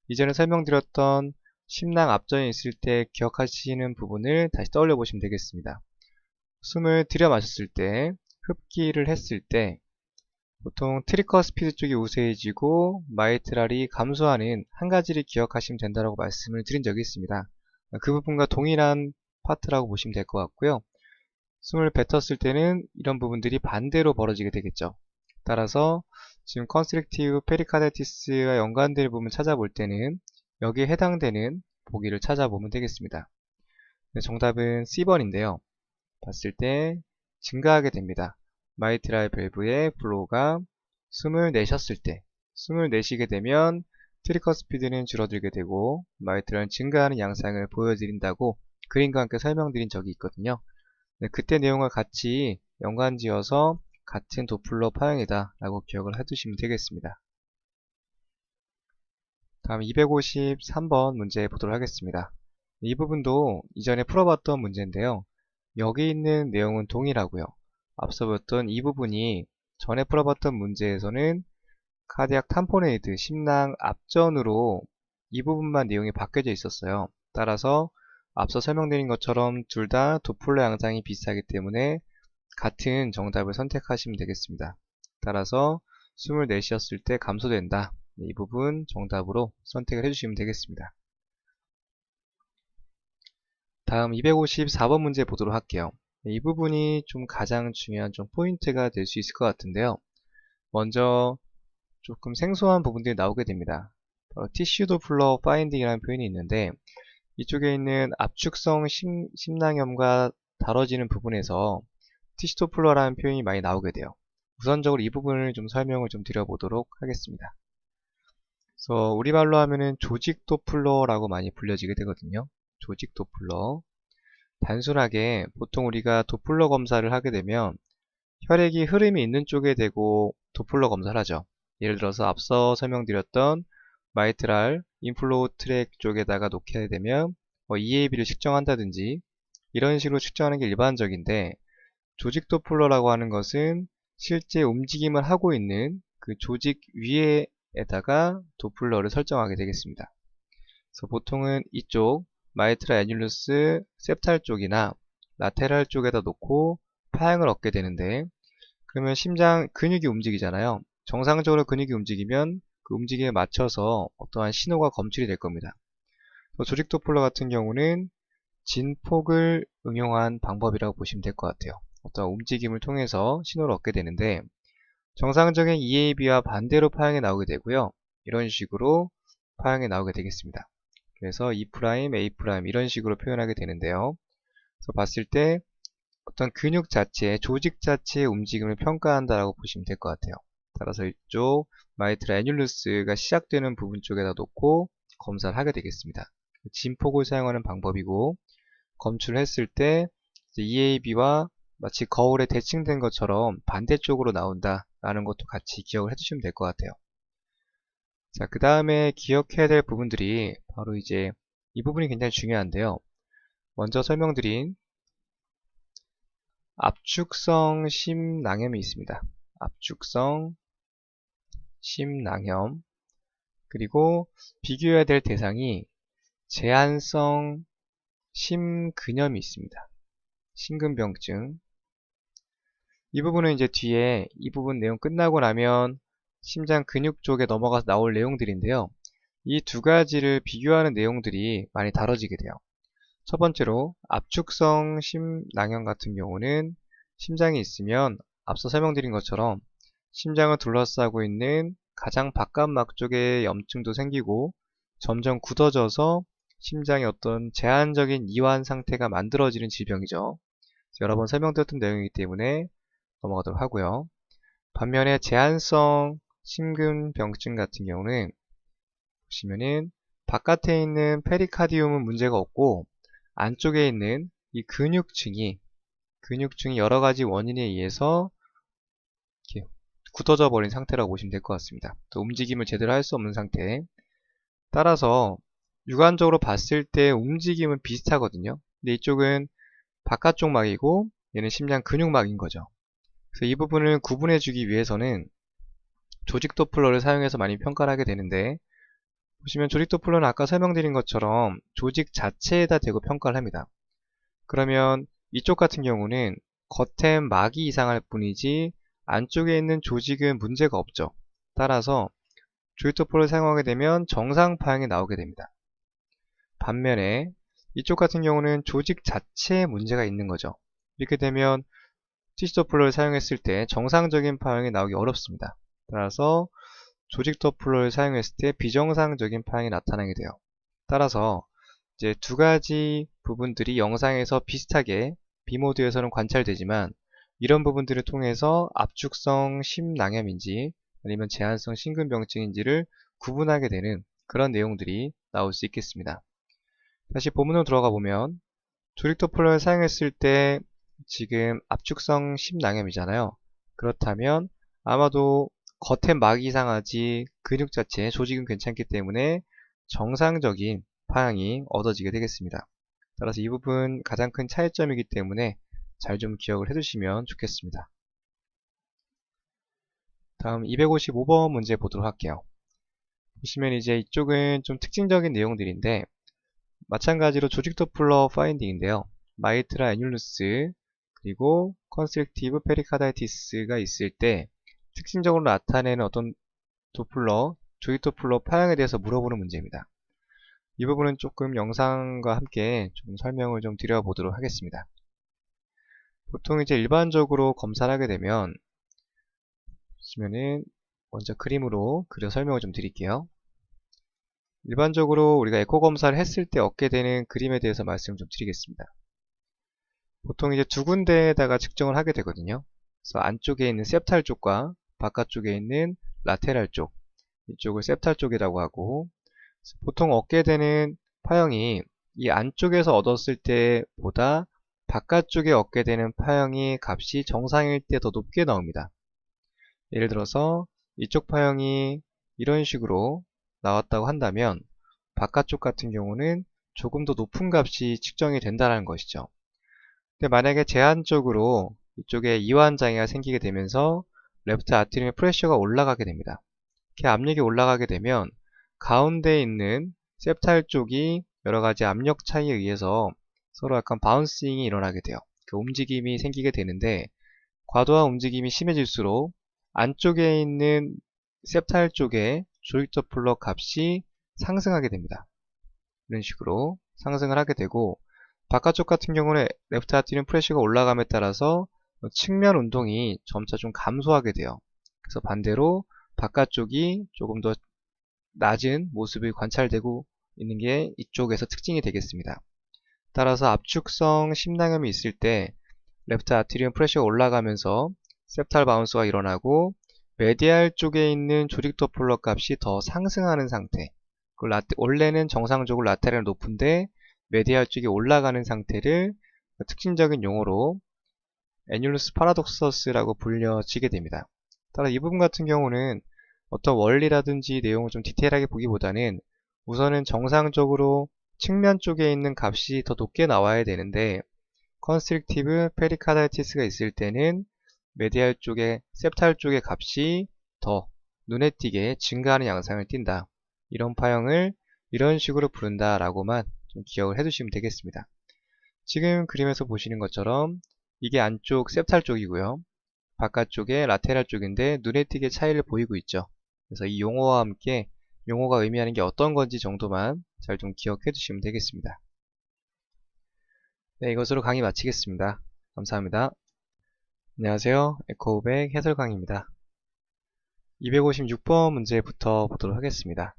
이전에 설명드렸던 심낭 압전이 있을 때 기억하시는 부분을 다시 떠올려 보시면 되겠습니다. 숨을 들여 마셨을 때 흡기를 했을 때 보통 트리커스피드 쪽이 우세해지고 마이트랄이 감소하는 한 가지를 기억하시면 된다고 말씀을 드린 적이 있습니다. 그 부분과 동일한 파트라고 보시면 될 것 같고요. 숨을 뱉었을 때는 이런 부분들이 반대로 벌어지게 되겠죠. 따라서 지금 컨스트릭티브 페리카르디티스와 연관되는 부분을 찾아볼 때는 여기에 해당되는 보기를 찾아보면 되겠습니다. 정답은 C번인데요. 봤을 때 증가하게 됩니다. 마이트랄 밸브의 플로우가 숨을 내쉬었을 때, 숨을 내쉬게 되면 트리커 스피드는 줄어들게 되고 마이트랄은 증가하는 양상을 보여드린다고 그림과 함께 설명드린 적이 있거든요. 그때 내용을 같이 연관지어서 같은 도플러 파형이다 라고 기억을 해두시면 되겠습니다. 다음 253번 문제 보도록 하겠습니다. 이 부분도 이전에 풀어봤던 문제인데요. 여기 있는 내용은 동일하고요. 앞서 봤던 이 부분이 전에 풀어봤던 문제에서는 카디악 탐포네이드, 심낭 압전으로 이 부분만 내용이 바뀌어져 있었어요. 따라서 앞서 설명드린 것처럼 둘 다 도플러 양상이 비슷하기 때문에 같은 정답을 선택하시면 되겠습니다. 따라서 숨을 내쉬었을 때 감소된다. 이 부분 정답으로 선택을 해주시면 되겠습니다. 다음 254번 문제 보도록 할게요. 이 부분이 좀 가장 중요한 좀 포인트가 될 수 있을 것 같은데요. 먼저 조금 생소한 부분들이 나오게 됩니다. 티슈 도플러 파인딩이라는 표현이 있는데 이쪽에 있는 압축성 심낭염과 다뤄지는 부분에서 티슈 도플러라는 표현이 많이 나오게 돼요. 우선적으로 이 부분을 좀 설명을 좀 드려보도록 하겠습니다. 그래서 우리말로 하면은 조직 도플러라고 많이 불려지게 되거든요. 조직 도플러. 단순하게 보통 우리가 도플러 검사를 하게 되면 혈액이 흐름이 있는 쪽에 대고 도플러 검사를 하죠. 예를 들어서 앞서 설명드렸던 마이트랄 인플로우 트랙 쪽에다가 놓게 되면 EAB를 측정한다든지 이런 식으로 측정하는 게 일반적인데 조직 도플러라고 하는 것은 실제 움직임을 하고 있는 그 조직 위에다가 도플러를 설정하게 되겠습니다. 그래서 보통은 이쪽 마이트랄 애듈루스 septal 쪽이나 라테랄 쪽에다 놓고 파형을 얻게 되는데 그러면 심장 근육이 움직이잖아요. 정상적으로 근육이 움직이면 그 움직임에 맞춰서 어떠한 신호가 검출이 될 겁니다. 조직 도플러 같은 경우는 진폭을 응용한 방법이라고 보시면 될 것 같아요. 어떤 움직임을 통해서 신호를 얻게 되는데 정상적인 EAB와 반대로 파형이 나오게 되고요. 이런 식으로 파형이 나오게 되겠습니다. 그래서 E', A' 이런 식으로 표현하게 되는데요. 그래서 봤을 때 어떤 근육 자체, 조직 자체의 움직임을 평가한다라고 보시면 될 것 같아요. 따라서 이쪽 마이트라 애뉰루스가 시작되는 부분 쪽에다 놓고 검사를 하게 되겠습니다. 진폭을 사용하는 방법이고, 검출을 했을 때 EAB와 마치 거울에 대칭된 것처럼 반대쪽으로 나온다라는 것도 같이 기억을 해주시면 될 것 같아요. 자, 그 다음에 기억해야 될 부분들이 바로 이제 이 부분이 굉장히 중요한데요. 먼저 설명드린 압축성 심낭염이 있습니다. 압축성 심낭염, 그리고 비교해야 될 대상이 제한성 심근염이 있습니다. 심근병증. 이 부분은 이제 뒤에 이 부분 내용 끝나고 나면 심장 근육 쪽에 넘어가서 나올 내용들인데요. 이 두 가지를 비교하는 내용들이 많이 다뤄지게 돼요. 첫 번째로 압축성 심낭염 같은 경우는 심장이 있으면 앞서 설명드린 것처럼 심장을 둘러싸고 있는 가장 바깥막 쪽에 염증도 생기고 점점 굳어져서 심장의 어떤 제한적인 이완 상태가 만들어지는 질병이죠. 여러 번 설명드렸던 내용이기 때문에 넘어가도록 하고요. 반면에 제한성 심근병증 같은 경우는 보시면은 바깥에 있는 페리카디움은 문제가 없고 안쪽에 있는 이 근육층이 여러 가지 원인에 의해서 이렇게 굳어져 버린 상태라고 보시면 될 것 같습니다. 또 움직임을 제대로 할 수 없는 상태. 따라서 육안적으로 봤을 때 움직임은 비슷하거든요. 근데 이쪽은 바깥쪽 막이고 얘는 심장 근육막인 거죠. 그래서 이 부분을 구분해 주기 위해서는 조직 도플러를 사용해서 많이 평가를 하게 되는데, 보시면 조직 도플러는 아까 설명드린 것처럼 조직 자체에다 대고 평가를 합니다. 그러면 이쪽 같은 경우는 겉에 막이 이상할 뿐이지 안쪽에 있는 조직은 문제가 없죠. 따라서 조직 도플러를 사용하게 되면 정상 파형이 나오게 됩니다. 반면에 이쪽 같은 경우는 조직 자체에 문제가 있는 거죠. 이렇게 되면 티슈 도플러를 사용했을 때 정상적인 파형이 나오기 어렵습니다. 따라서 조직 도플러를 사용했을 때 비정상적인 파형이 나타나게 돼요. 따라서 이제 두 가지 부분들이 영상에서 비슷하게 B모드에서는 관찰되지만 이런 부분들을 통해서 압축성 심낭염인지 아니면 제한성 심근병증인지를 구분하게 되는 그런 내용들이 나올 수 있겠습니다. 다시 본문으로 들어가 보면 조직 도플러를 사용했을 때 지금 압축성 심낭염이잖아요. 그렇다면 아마도 겉에 막이 이상하지 근육 자체, 조직은 괜찮기 때문에 정상적인 파형이 얻어지게 되겠습니다. 따라서 이 부분 가장 큰 차이점이기 때문에 잘 좀 기억을 해두시면 좋겠습니다. 다음 255번 문제 보도록 할게요. 보시면 이제 이쪽은 좀 특징적인 내용들인데 마찬가지로 조직 도플러 파인딩인데요. 마이트라 애뉰루스 그리고 컨스트릭티브 페리카다이티스가 있을 때 특징적으로 나타내는 어떤 도플러, 조직 도플러 파형에 대해서 물어보는 문제입니다. 이 부분은 조금 영상과 함께 좀 설명을 좀 드려보도록 하겠습니다. 보통 이제 일반적으로 검사를 하게 되면 보시면은 먼저 그림으로 그려 설명을 좀 드릴게요. 일반적으로 우리가 에코 검사를 했을 때 얻게 되는 그림에 대해서 말씀을 좀 드리겠습니다. 보통 이제 두 군데에다가 측정을 하게 되거든요. 그래서 안쪽에 있는 septal 쪽과 바깥쪽에 있는 lateral 쪽, 이쪽을 septal 쪽이라고 하고, 보통 얻게 되는 파형이 이 안쪽에서 얻었을 때보다 바깥쪽에 얻게 되는 파형이 값이 정상일 때 더 높게 나옵니다. 예를 들어서 이쪽 파형이 이런 식으로 나왔다고 한다면 바깥쪽 같은 경우는 조금 더 높은 값이 측정이 된다는 것이죠. 근데 만약에 제한적으로 이쪽에 이완 장애가 생기게 되면서 레프트 아트리움의 프레셔가 올라가게 됩니다. 이렇게 압력이 올라가게 되면 가운데 있는 septal 쪽이 여러 가지 압력 차이에 의해서 서로 약간 바운싱이 일어나게 돼요. 그 움직임이 생기게 되는데 과도한 움직임이 심해질수록 안쪽에 있는 septal 쪽의 조직 도플러 값이 상승하게 됩니다. 이런 식으로 상승을 하게 되고 바깥쪽 같은 경우는 레프트 아트리움 프레셔가 올라감에 따라서 측면 운동이 점차 좀 감소하게 돼요. 그래서 반대로 바깥쪽이 조금 더 낮은 모습이 관찰되고 있는 게 이쪽에서 특징이 되겠습니다. 따라서 압축성 심낭염이 있을 때 레프트 아트리움 프레셔가 올라가면서 septal 바운스가 일어나고 메디알 쪽에 있는 조직 도플러 값이 더 상승하는 상태. 원래는 정상적으로 라테랄 높은데 메디알 쪽에 올라가는 상태를 특징적인 용어로 애뉴루스 파라독서스라고 불려지게 됩니다. 따라 이 부분 같은 경우는 어떤 원리라든지 내용을 좀 디테일하게 보기보다는 우선은 정상적으로 측면 쪽에 있는 값이 더 높게 나와야 되는데 컨스트릭티브 페리카다이티스가 있을 때는 메디알 쪽에 septal 쪽의 값이 더 눈에 띄게 증가하는 양상을 띈다. 이런 파형을 이런 식으로 부른다 라고만 좀 기억을 해두시면 되겠습니다. 지금 그림에서 보시는 것처럼 이게 안쪽 septal 쪽이고요. 바깥쪽에 라테랄 쪽인데 눈에 띄게 차이를 보이고 있죠. 그래서 이 용어와 함께 용어가 의미하는 게 어떤 건지 정도만 잘 좀 기억해 두시면 되겠습니다. 네, 이것으로 강의 마치겠습니다. 감사합니다. 안녕하세요. 에코우백 해설 강의입니다. 256번 문제부터 보도록 하겠습니다.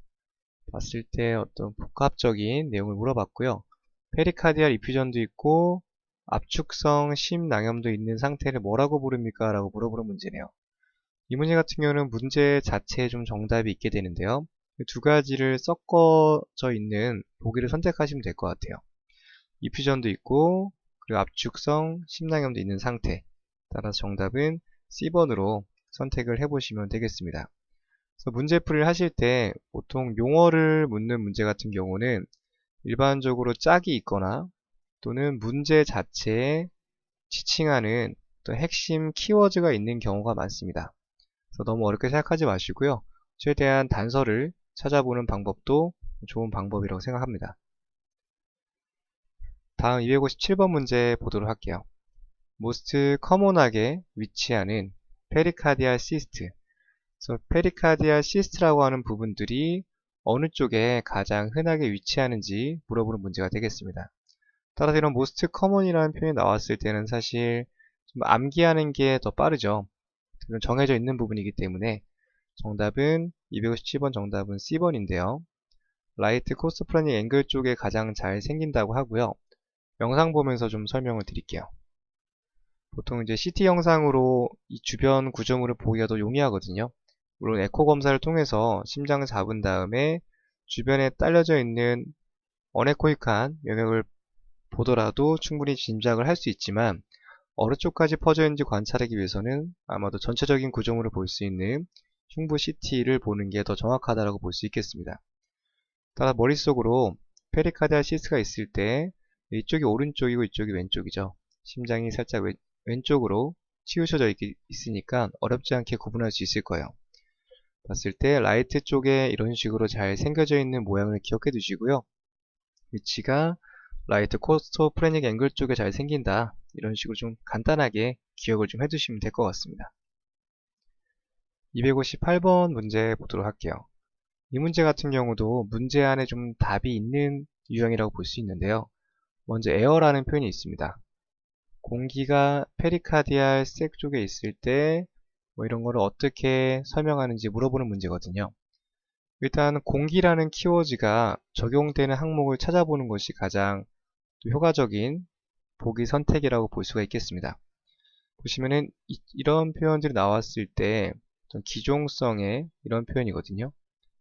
봤을 때 어떤 복합적인 내용을 물어봤고요. 페리카디알 이퓨전도 있고 압축성 심낭염도 있는 상태를 뭐라고 부릅니까? 라고 물어보는 문제네요. 이 문제 같은 경우는 문제 자체에 좀 정답이 있게 되는데요. 두 가지를 섞어져 있는 보기를 선택하시면 될 것 같아요. 이퓨전도 있고 그리고 압축성 심낭염도 있는 상태. 따라서 정답은 C번으로 선택을 해보시면 되겠습니다. 그래서 문제풀이를 하실 때 보통 용어를 묻는 문제 같은 경우는 일반적으로 짝이 있거나 또는 문제 자체에 지칭하는 또 핵심 키워드가 있는 경우가 많습니다. 그래서 너무 어렵게 생각하지 마시고요. 최대한 단서를 찾아보는 방법도 좋은 방법이라고 생각합니다. 다음 257번 문제 보도록 할게요. most common하게 위치하는 페리카디알 시스트. 그래서 페리카디알 시스트라고 하는 부분들이 어느 쪽에 가장 흔하게 위치하는지 물어보는 문제가 되겠습니다. 따라서 이런 most common이라는 표현이 나왔을 때는 사실 좀 암기하는 게 더 빠르죠. 정해져 있는 부분이기 때문에 정답은 257번 정답은 C번인데요. 라이트 코스트 플래닝 앵글 쪽에 가장 잘 생긴다고 하고요. 영상 보면서 좀 설명을 드릴게요. 보통 이제 CT 영상으로 이 주변 구조물을 보기가 더 용이하거든요. 물론 에코 검사를 통해서 심장을 잡은 다음에 주변에 딸려져 있는 어네코익한 영역을 보더라도 충분히 짐작을 할 수 있지만 어느 쪽까지 퍼져 있는지 관찰하기 위해서는 아마도 전체적인 구조물을 볼 수 있는 흉부 CT를 보는 게 더 정확하다고 볼 수 있겠습니다. 따라 머릿속으로 페리카디알 시스가 있을 때 이쪽이 오른쪽이고 이쪽이 왼쪽이죠. 심장이 살짝 왼쪽으로 치우쳐져 있으니까 어렵지 않게 구분할 수 있을 거예요. 봤을 때 라이트 쪽에 이런 식으로 잘 생겨져 있는 모양을 기억해 두시고요. 위치가 라이트 코스트 플래닝 앵글 쪽에 잘 생긴다. 이런 식으로 좀 간단하게 기억을 좀 해두시면 될 것 같습니다. 258번 문제 보도록 할게요. 이 문제 같은 경우도 문제 안에 좀 답이 있는 유형이라고 볼 수 있는데요. 먼저 에어라는 표현이 있습니다. 공기가 페리카디알 색 쪽에 있을 때 뭐 이런 거를 어떻게 설명하는지 물어보는 문제거든요. 일단 공기라는 키워드가 적용되는 항목을 찾아보는 것이 가장 효과적인 보기 선택이라고 볼 수가 있겠습니다. 보시면은 이런 표현들이 나왔을 때 기종성의 이런 표현이거든요.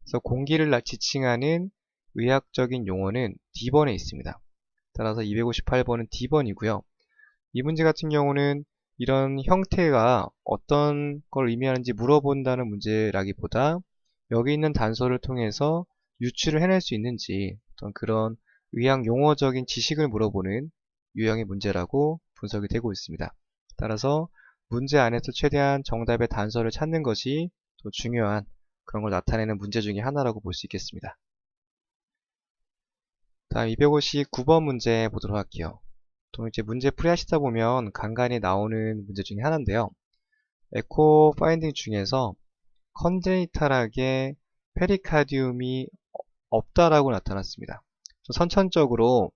그래서 공기를 지칭하는 의학적인 용어는 D번에 있습니다. 따라서 258번은 D번이고요. 이 문제 같은 경우는 이런 형태가 어떤 걸 의미하는지 물어본다는 문제라기보다 여기 있는 단서를 통해서 유추를 해낼 수 있는지 어떤 그런 의학 용어적인 지식을 물어보는 유형의 문제라고 분석이 되고 있습니다. 따라서 문제 안에서 최대한 정답의 단서를 찾는 것이 더 중요한 그런 걸 나타내는 문제 중에 하나라고 볼 수 있겠습니다. 다음 259번 문제 보도록 할게요. 보통 이제 문제 풀이하시다 보면 간간히 나오는 문제 중에 하나인데요. 에코 파인딩 중에서 컨제니탈하게 페리카디움이 없다라고 나타났습니다. 선천적으로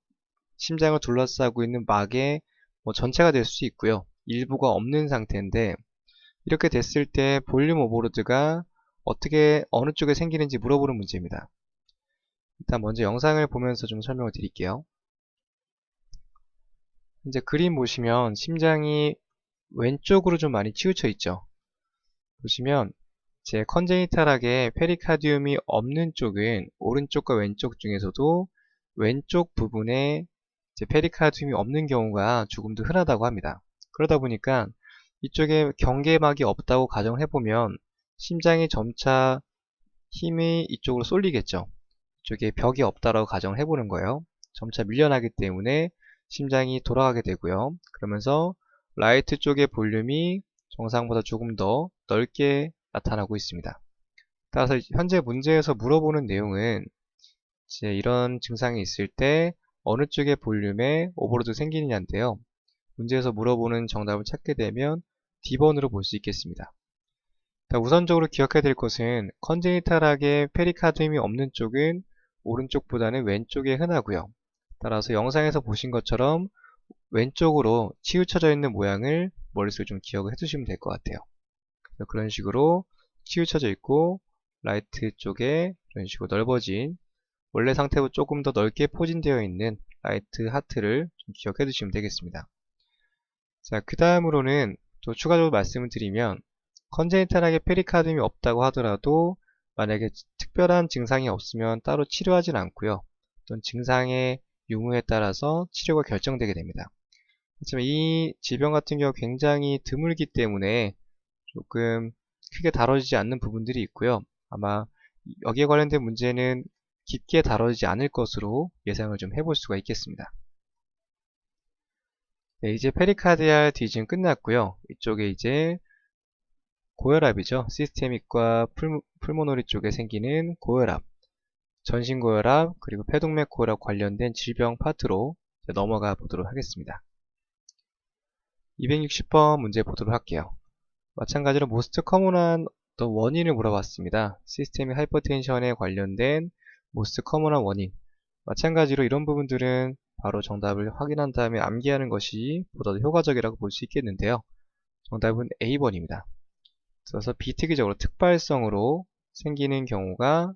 심장을 둘러싸고 있는 막의 전체가 될 수 있고요. 일부가 없는 상태인데 이렇게 됐을 때 볼륨 오버로드가 어느 쪽에 생기는지 물어보는 문제입니다. 일단 먼저 영상을 보면서 좀 설명을 드릴게요. 이제 그림 보시면 심장이 왼쪽으로 좀 많이 치우쳐 있죠. 보시면 제 컨제니탈하게 페리카디움이 없는 쪽은 오른쪽과 왼쪽 중에서도 왼쪽 부분에 이제 페리카디움이 없는 경우가 조금 더 흔하다고 합니다. 그러다 보니까 이쪽에 경계막이 없다고 가정을 해보면 심장이 점차 힘이 이쪽으로 쏠리겠죠. 이쪽에 벽이 없다라고 가정을 해보는 거예요. 점차 밀려나기 때문에 심장이 돌아가게 되고요. 그러면서 라이트 쪽의 볼륨이 정상보다 조금 더 넓게 나타나고 있습니다. 따라서 현재 문제에서 물어보는 내용은 이제 이런 증상이 있을 때 어느 쪽의 볼륨에 오버로드 생기느냐인데요. 문제에서 물어보는 정답을 찾게 되면 D번으로 볼 수 있겠습니다. 우선적으로 기억해야 될 것은 컨제니탈하게 페리카드움이 없는 쪽은 오른쪽보다는 왼쪽에 흔하고요. 따라서 영상에서 보신 것처럼 왼쪽으로 치우쳐져 있는 모양을 머릿속에 좀 기억을 해두시면 될 것 같아요. 그런 식으로 치우쳐져 있고 라이트 쪽에 이런 식으로 넓어진 원래 상태보다 조금 더 넓게 포진되어 있는 라이트 하트를 좀 기억해 두시면 되겠습니다. 자, 그 다음으로는 또 추가적으로 말씀을 드리면 컨제니탈하게 페리카드움이 없다고 하더라도 만약에 특별한 증상이 없으면 따로 치료하진 않고요. 어떤 증상의 유무에 따라서 치료가 결정되게 됩니다. 하지만 이 질병 같은 경우 굉장히 드물기 때문에 조금 크게 다뤄지지 않는 부분들이 있고요. 아마 여기에 관련된 문제는 깊게 다뤄지지 않을 것으로 예상을 좀 해볼 수가 있겠습니다. 네, 이제 페리카디알 디즈는 끝났고요. 이쪽에 이제 고혈압이죠. 시스테믹과 풀모너리 쪽에 생기는 고혈압, 전신고혈압, 그리고 폐동맥 고혈압 관련된 질병 파트로 넘어가 보도록 하겠습니다. 260번 문제 보도록 할게요. 마찬가지로 모스트 커먼한 어떤 원인을 물어봤습니다. 시스테믹 하이퍼텐션에 관련된 모스트 커먼한 원인. 마찬가지로 이런 부분들은 바로 정답을 확인한 다음에 암기하는 것이 보다 더 효과적이라고 볼 수 있겠는데요. 정답은 A번입니다. 그래서 비특이적으로 특발성으로 생기는 경우가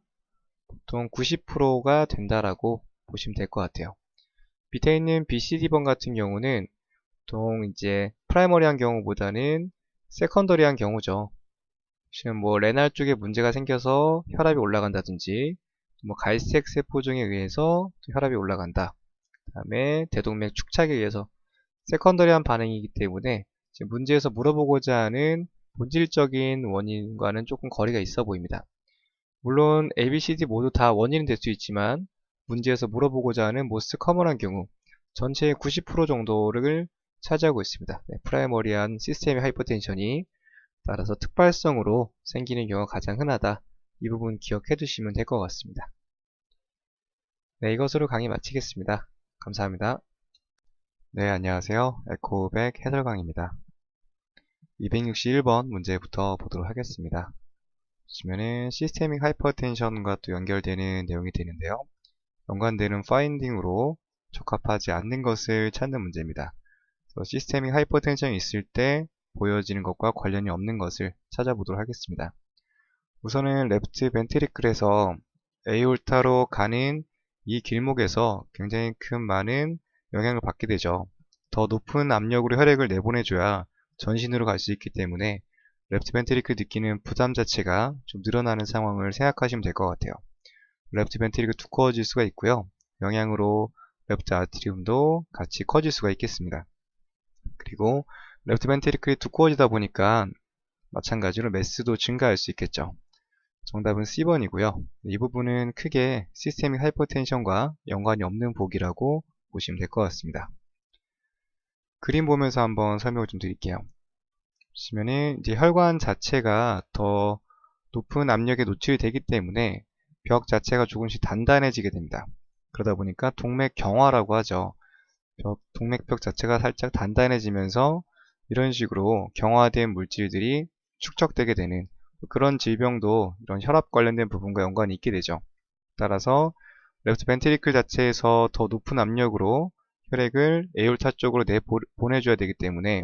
보통 90%가 된다라고 보시면 될 것 같아요. 밑에 있는 BCD번 같은 경우는 보통 이제 프라이머리한 경우보다는 세컨더리한 경우죠. 지금 뭐 레날 쪽에 문제가 생겨서 혈압이 올라간다든지 뭐 갈색 세포종에 의해서 혈압이 올라간다. 그 다음에 대동맥 축착에 의해서 세컨더리한 반응이기 때문에 지금 문제에서 물어보고자 하는 본질적인 원인과는 조금 거리가 있어 보입니다. 물론 A, B, C, D 모두 다 원인은 될 수 있지만 문제에서 물어보고자 하는 모스트 커먼한 경우 전체의 90% 정도를 차지하고 있습니다. 네, 프라이머리한 시스테믹 하이퍼텐션이 따라서 특발성으로 생기는 경우가 가장 흔하다. 이 부분 기억해 두시면 될 것 같습니다. 네, 이것으로 강의 마치겠습니다. 감사합니다. 네, 안녕하세요. 에코백 해설강입니다. 261번 문제부터 보도록 하겠습니다. 보시면은 시스테믹 하이퍼텐션과 또 연결되는 내용이 되는데요. 연관되는 파인딩으로 적합하지 않는 것을 찾는 문제입니다. 시스테믹 하이퍼텐션이 있을 때 보여지는 것과 관련이 없는 것을 찾아보도록 하겠습니다. 우선은 레프트 벤트리클에서 에이올타로 가는 이 길목에서 굉장히 큰 많은 영향을 받게 되죠. 더 높은 압력으로 혈액을 내보내줘야 전신으로 갈 수 있기 때문에 레프트 벤트리클 느끼는 부담 자체가 좀 늘어나는 상황을 생각하시면 될 것 같아요. 레프트 벤트리클 두꺼워질 수가 있고요. 영향으로 레프트 아트리움도 같이 커질 수가 있겠습니다. 그리고 레프트 벤트리클이 두꺼워지다 보니까 마찬가지로 매스도 증가할 수 있겠죠. 정답은 C번이고요. 이 부분은 크게 시스테믹 하이퍼텐션과 연관이 없는 보기라고 보시면 될 것 같습니다. 그림 보면서 한번 설명을 좀 드릴게요. 보시면은 이제 혈관 자체가 더 높은 압력에 노출이 되기 때문에 벽 자체가 조금씩 단단해지게 됩니다. 그러다 보니까 동맥 경화라고 하죠. 동맥벽 자체가 살짝 단단해지면서 이런 식으로 경화된 물질들이 축적되게 되는 그런 질병도 이런 혈압 관련된 부분과 연관이 있게 되죠. 따라서 레프트 벤트리클 자체에서 더 높은 압력으로 혈액을 에올타 쪽으로 내보내줘야 되기 때문에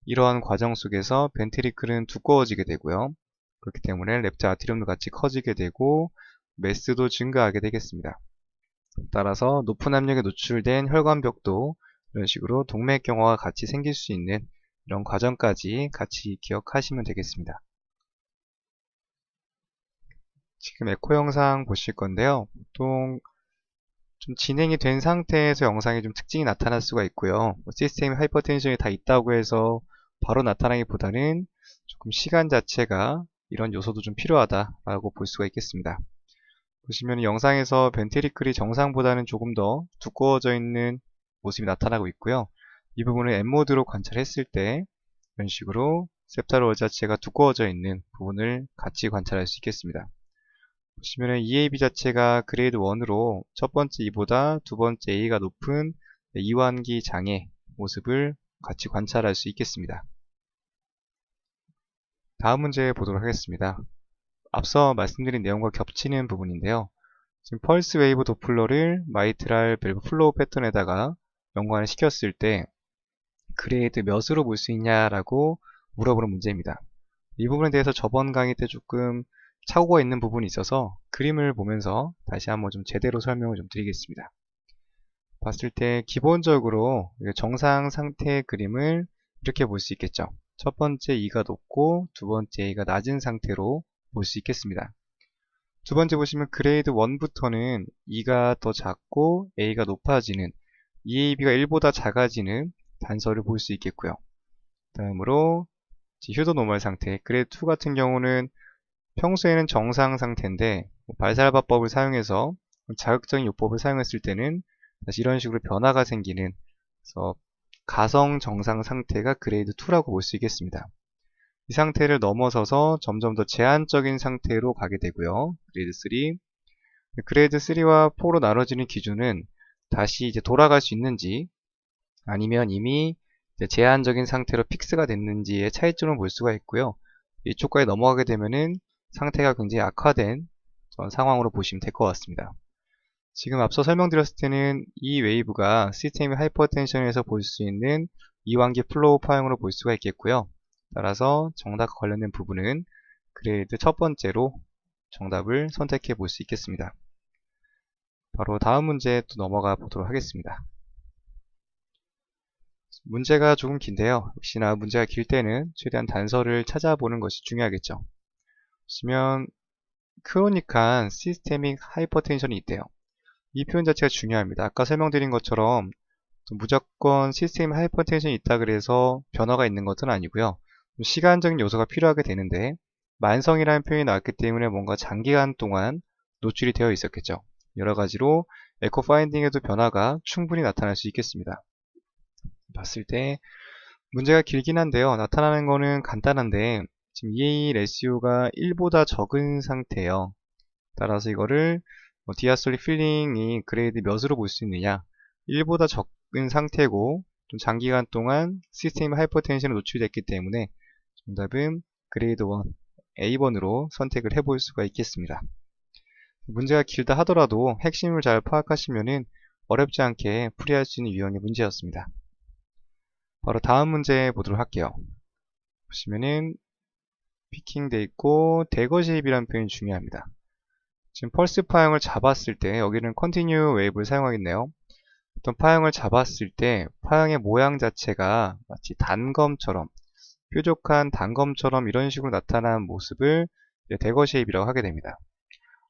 이러한 과정 속에서 벤트리클은 두꺼워지게 되고요. 그렇기 때문에 레프트 아트리움도 같이 커지게 되고 매스도 증가하게 되겠습니다. 따라서 높은 압력에 노출된 혈관벽도 이런 식으로 동맥경화가 같이 생길 수 있는 이런 과정까지 같이 기억하시면 되겠습니다. 지금 에코 영상 보실 건데요. 보통 좀 진행이 된 상태에서 영상에 좀 특징이 나타날 수가 있고요. 시스템 하이퍼텐션이 다 있다고 해서 바로 나타나기보다는 조금 시간 자체가 이런 요소도 좀 필요하다라고 볼 수가 있겠습니다. 보시면 영상에서 벤트리클이 정상보다는 조금 더 두꺼워져 있는 모습이 나타나고 있고요. 이 부분을 M모드로 관찰했을 때 이런 식으로 셉탈월 자체가 두꺼워져 있는 부분을 같이 관찰할 수 있겠습니다. 보시면 EAB 자체가 그레이드 1으로 첫 번째 E보다 두 번째 A가 높은 이완기 장애 모습을 같이 관찰할 수 있겠습니다. 다음 문제 보도록 하겠습니다. 앞서 말씀드린 내용과 겹치는 부분인데요. 지금 펄스 웨이브 도플러를 마이트랄 밸브 플로우 패턴에다가 연관을 시켰을 때 그레이드 몇으로 볼 수 있냐라고 물어보는 문제입니다. 이 부분에 대해서 저번 강의 때 조금 착오가 있는 부분이 있어서 그림을 보면서 다시 한번 좀 제대로 설명을 좀 드리겠습니다. 봤을 때 기본적으로 정상 상태의 그림을 이렇게 볼 수 있겠죠. 첫 번째 E가 높고 두 번째 A가 낮은 상태로 볼 수 있겠습니다. 두 번째 보시면 그레이드 1부터는 E가 더 작고 A가 높아지는 EAB가 1보다 작아지는 단서를 볼 수 있겠고요. 다음으로 휴도 노멀 상태 그레이드 2 같은 경우는 평소에는 정상 상태인데 발살바법을 사용해서 자극적인 요법을 사용했을 때는 다시 이런 식으로 변화가 생기는 그래서 가성 정상 상태가 그레이드 2라고 볼 수 있겠습니다. 이 상태를 넘어서서 점점 더 제한적인 상태로 가게 되고요. 그레이드 3. 그레이드 3와 4로 나눠지는 기준은 다시 이제 돌아갈 수 있는지 아니면 이미 이제 제한적인 상태로 픽스가 됐는지의 차이점을 볼 수가 있고요. 이쪽까지 넘어가게 되면은 상태가 굉장히 악화된 상황으로 보시면 될 것 같습니다. 지금 앞서 설명드렸을 때는 이 웨이브가 시스템의 하이퍼텐션에서 볼 수 있는 이완기 플로우 파형으로 볼 수가 있겠고요. 따라서 정답과 관련된 부분은 그레이드 첫 번째로 정답을 선택해 볼 수 있겠습니다. 바로 다음 문제 또 넘어가 보도록 하겠습니다. 문제가 조금 긴데요. 역시나 문제가 길 때는 최대한 단서를 찾아보는 것이 중요하겠죠. 보시면 크로닉한 시스테믹 하이퍼텐션이 있대요. 이 표현 자체가 중요합니다. 아까 설명드린 것처럼 무조건 시스템 하이퍼텐션이 있다 그래서 변화가 있는 것은 아니고요. 시간적인 요소가 필요하게 되는데 만성이라는 표현이 나왔기 때문에 뭔가 장기간 동안 노출이 되어 있었겠죠. 여러 가지로 에코 파인딩에도 변화가 충분히 나타날 수 있겠습니다. 봤을 때 문제가 길긴 한데요. 나타나는 거는 간단한데 지금 EA 레시오가 1보다 적은 상태예요. 따라서 이거를 디아솔리 필링이 그레이드 몇으로 볼 수 있느냐 1보다 적은 상태고 좀 장기간 동안 시스템 하이퍼텐션에 노출됐기 때문에 정답은 그레이드 1 A1으로 선택을 해볼 수가 있겠습니다. 문제가 길다 하더라도 핵심을 잘 파악하시면 어렵지 않게 풀이할 수 있는 유형의 문제였습니다. 바로 다음 문제 보도록 할게요. 보시면은 피킹돼 있고 대거 쉐입이라는 표현이 중요합니다. 지금 펄스 파형을 잡았을 때 여기는 컨티뉴 웨이브를 사용하겠네요. 어떤 파형을 잡았을 때 파형의 모양 자체가 마치 단검처럼 뾰족한 단검처럼 이런 식으로 나타난 모습을 대거 쉐입이라고 하게 됩니다.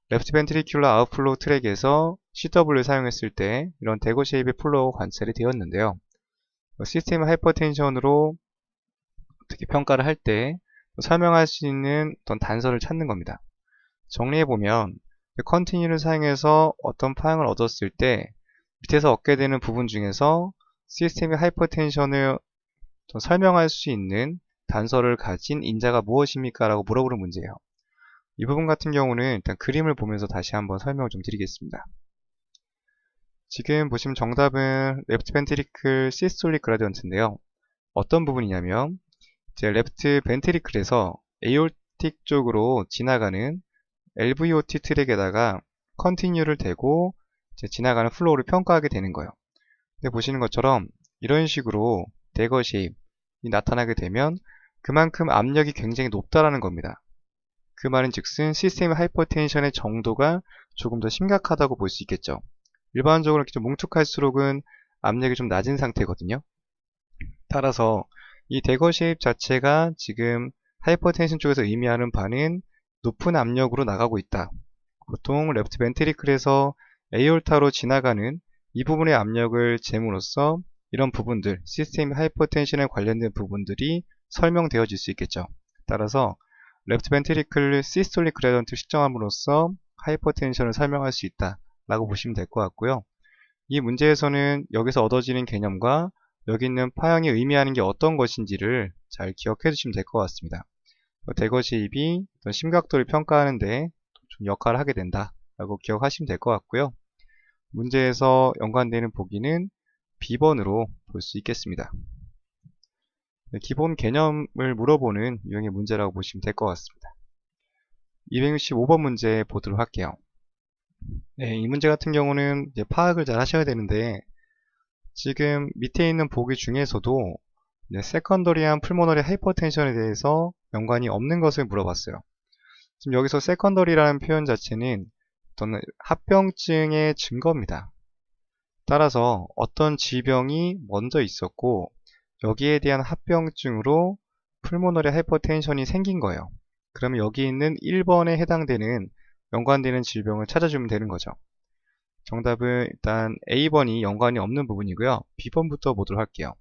레프트 벤트리큘러 아웃플로우 트랙에서 CW를 사용했을 때 이런 대거 쉐입의 플로우 관찰이 되었는데요. 시스템 하이퍼텐션으로 어떻게 평가를 할 때 설명할 수 있는 어떤 단서를 찾는 겁니다. 정리해보면 컨티뉴를 사용해서 어떤 파형을 얻었을 때 밑에서 얻게 되는 부분 중에서 시스템의 하이퍼텐션을 설명할 수 있는 단서를 가진 인자가 무엇입니까? 라고 물어보는 문제예요. 이 부분 같은 경우는 일단 그림을 보면서 다시 한번 설명을 좀 드리겠습니다. 지금 보시면 정답은 레프트 벤트리클 시스톨릭 그라디언트인데요. 어떤 부분이냐면 이제 레프트 벤트리클에서 에올틱 쪽으로 지나가는 LVOT 트랙에다가 컨티뉴를 대고 이제 지나가는 플로우를 평가하게 되는 거예요. 근데 보시는 것처럼 이런 식으로 대거 쉐입이 나타나게 되면 그만큼 압력이 굉장히 높다라는 겁니다. 그 말은 즉슨 시스템 하이퍼텐션의 정도가 조금 더 심각하다고 볼 수 있겠죠. 일반적으로 이렇게 좀 뭉툭할수록은 압력이 좀 낮은 상태거든요. 따라서 이 대거 쉐입 자체가 지금 하이퍼텐션 쪽에서 의미하는 바는 높은 압력으로 나가고 있다. 보통 레프트 벤트리클에서 에올타로 지나가는 이 부분의 압력을 잴으로써 이런 부분들, 시스템 하이퍼텐션에 관련된 부분들이 설명되어질 수 있겠죠. 따라서 레프트 벤트리클 시스톨릭 그레던트를 측정함으로써 하이퍼텐션을 설명할 수 있다 라고 보시면 될 것 같고요. 이 문제에서는 여기서 얻어지는 개념과 여기 있는 파형이 의미하는 게 어떤 것인지를 잘 기억해 주시면 될 것 같습니다. 대거 쉐입이 어떤 심각도를 평가하는데 좀 역할을 하게 된다 라고 기억하시면 될 것 같고요. 문제에서 연관되는 보기는 B번으로 볼 수 있겠습니다. 기본 개념을 물어보는 유형의 문제라고 보시면 될 것 같습니다. 265번 문제 보도록 할게요. 네, 이 문제 같은 경우는 이제 파악을 잘 하셔야 되는데 지금 밑에 있는 보기 중에서도 세컨더리한 풀모너리 하이퍼텐션에 대해서 연관이 없는 것을 물어봤어요. 지금 여기서 세컨더리라는 표현 자체는 어떤 합병증의 증거입니다. 따라서 어떤 질병이 먼저 있었고 여기에 대한 합병증으로 풀모너리 하이퍼텐션이 생긴 거예요. 그러면 여기 있는 1번에 해당되는 연관되는 질병을 찾아주면 되는 거죠. 정답은 일단 A번이 연관이 없는 부분이고요. B번부터 보도록 할게요.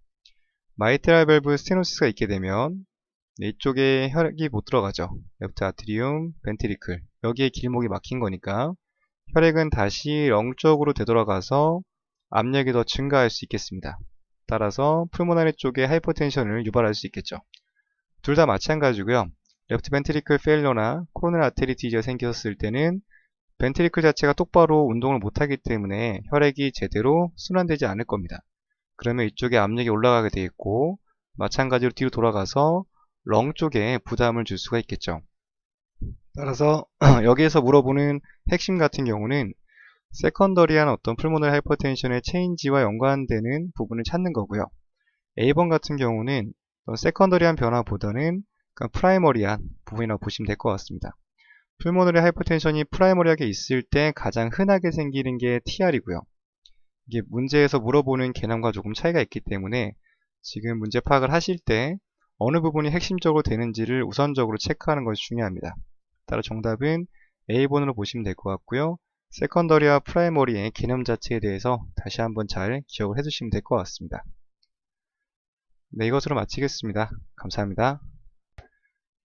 마이트랄 밸브 스테노시스가 있게 되면 이쪽에 혈액이 못 들어가죠. 레프트 아트리움, 벤트리클 여기에 길목이 막힌 거니까 혈액은 다시 령 쪽으로 되돌아가서 압력이 더 증가할 수 있겠습니다. 따라서 풀모나리 쪽에 하이퍼텐션을 유발할 수 있겠죠. 둘 다 마찬가지고요. 레프트 벤트리클 페일러나 코로나리 아테리 디지가 생겼을 때는 벤트리클 자체가 똑바로 운동을 못하기 때문에 혈액이 제대로 순환되지 않을 겁니다. 그러면 이쪽에 압력이 올라가게 되어 있고 마찬가지로 뒤로 돌아가서 령 쪽에 부담을 줄 수가 있겠죠. 따라서 여기에서 물어보는 핵심 같은 경우는 세컨더리한 어떤 풀모널 하이퍼텐션의 체인지와 연관되는 부분을 찾는 거고요. A번 같은 경우는 세컨더리한 변화보다는 프라이머리한 부분이라고 보시면 될 것 같습니다. 풀모널 하이퍼텐션이 프라이머리하게 있을 때 가장 흔하게 생기는 게 TR이고요. 이게 문제에서 물어보는 개념과 조금 차이가 있기 때문에 지금 문제 파악을 하실 때 어느 부분이 핵심적으로 되는지를 우선적으로 체크하는 것이 중요합니다. 따라 정답은 A번으로 보시면 될 것 같고요. 세컨더리와 프라이머리의 개념 자체에 대해서 다시 한번 잘 기억을 해두시면 될 것 같습니다. 네, 이것으로 마치겠습니다. 감사합니다.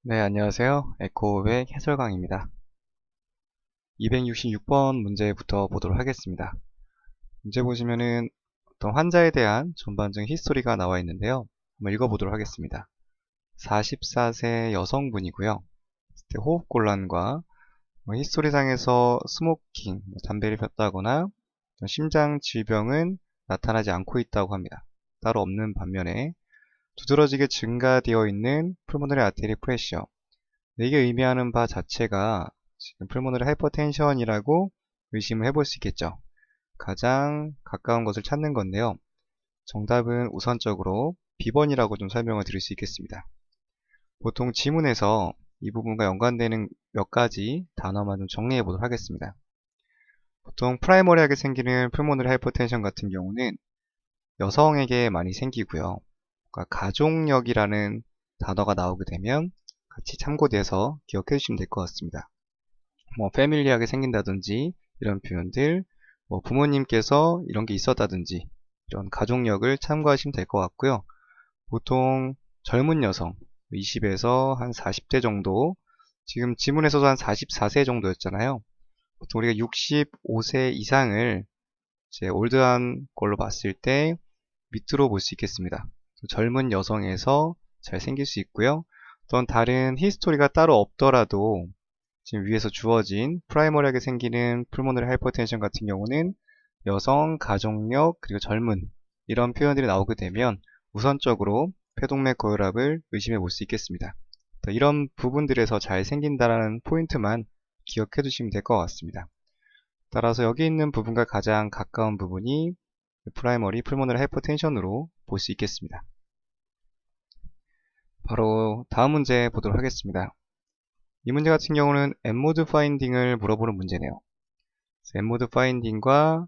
네, 안녕하세요. 에코백 해설강입니다. 266번 문제부터 보도록 하겠습니다. 문제 보시면은 어떤 환자에 대한 전반적인 히스토리가 나와 있는데요. 한번 읽어보도록 하겠습니다. 44세 여성분이고요. 호흡곤란과 히스토리상에서 스모킹, 담배를 폈다거나 심장 질병은 나타나지 않고 있다고 합니다. 따로 없는 반면에 두드러지게 증가되어 있는 풀모너리 아테리 프레셔, 이게 의미하는 바 자체가 지금 풀모너리 하이퍼텐션이라고 의심을 해볼 수 있겠죠. 가장 가까운 것을 찾는 건데요. 정답은 우선적으로 B번이라고 좀 설명을 드릴 수 있겠습니다. 보통 지문에서 이 부분과 연관되는 몇 가지 단어만 좀 정리해 보도록 하겠습니다. 보통 프라이머리하게 생기는 풀모너리 하이퍼텐션 같은 경우는 여성에게 많이 생기고요. 그러니까 가족력이라는 단어가 나오게 되면 같이 참고돼서 기억해 주시면 될 것 같습니다. 패밀리하게 생긴다든지 이런 표현들, 부모님께서 이런 게 있었다든지 이런 가족력을 참고하시면 될 것 같고요. 보통 젊은 여성 20에서 한 40대 정도, 지금 지문에서도 한 44세 정도였잖아요. 보통 우리가 65세 이상을 이제 올드한 걸로 봤을 때 밑으로 볼 수 있겠습니다. 젊은 여성에서 잘 생길 수 있고요. 또는 다른 히스토리가 따로 없더라도 지금 위에서 주어진 프라이머리하게 생기는 풀모너리 하이퍼텐션 같은 경우는 여성, 가족력, 그리고 젊은 이런 표현들이 나오게 되면 우선적으로 폐동맥 고혈압을 의심해 볼 수 있겠습니다. 이런 부분들에서 잘 생긴다라는 포인트만 기억해 두시면 될 것 같습니다. 따라서 여기 있는 부분과 가장 가까운 부분이 프라이머리 풀모너리 하이퍼텐션으로 볼 수 있겠습니다. 바로 다음 문제 보도록 하겠습니다. 이 문제 같은 경우는 N모드 파인딩을 물어보는 문제네요. N모드 파인딩과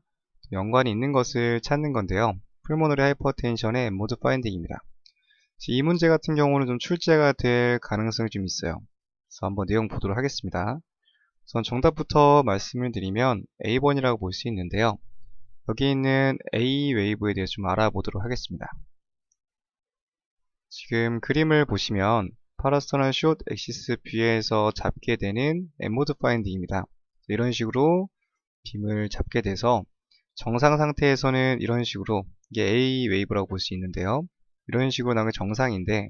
연관이 있는 것을 찾는 건데요. 풀모너리 하이퍼텐션의 엠모드 파인딩입니다. 이 문제 같은 경우는 좀 출제가 될 가능성이 좀 있어요. 그래서 한번 내용 보도록 하겠습니다. 우선 정답부터 말씀을 드리면 A번이라고 볼 수 있는데요. 여기 있는 A 웨이브에 대해서 좀 알아보도록 하겠습니다. 지금 그림을 보시면 파라스터널 숏 엑시스 B에서 잡게 되는 엠모드 파인딩입니다. 이런 식으로 빔을 잡게 돼서 정상 상태에서는 이런 식으로 이게 A 웨이브라고 볼 수 있는데요. 이런 식으로 나오는 게 정상인데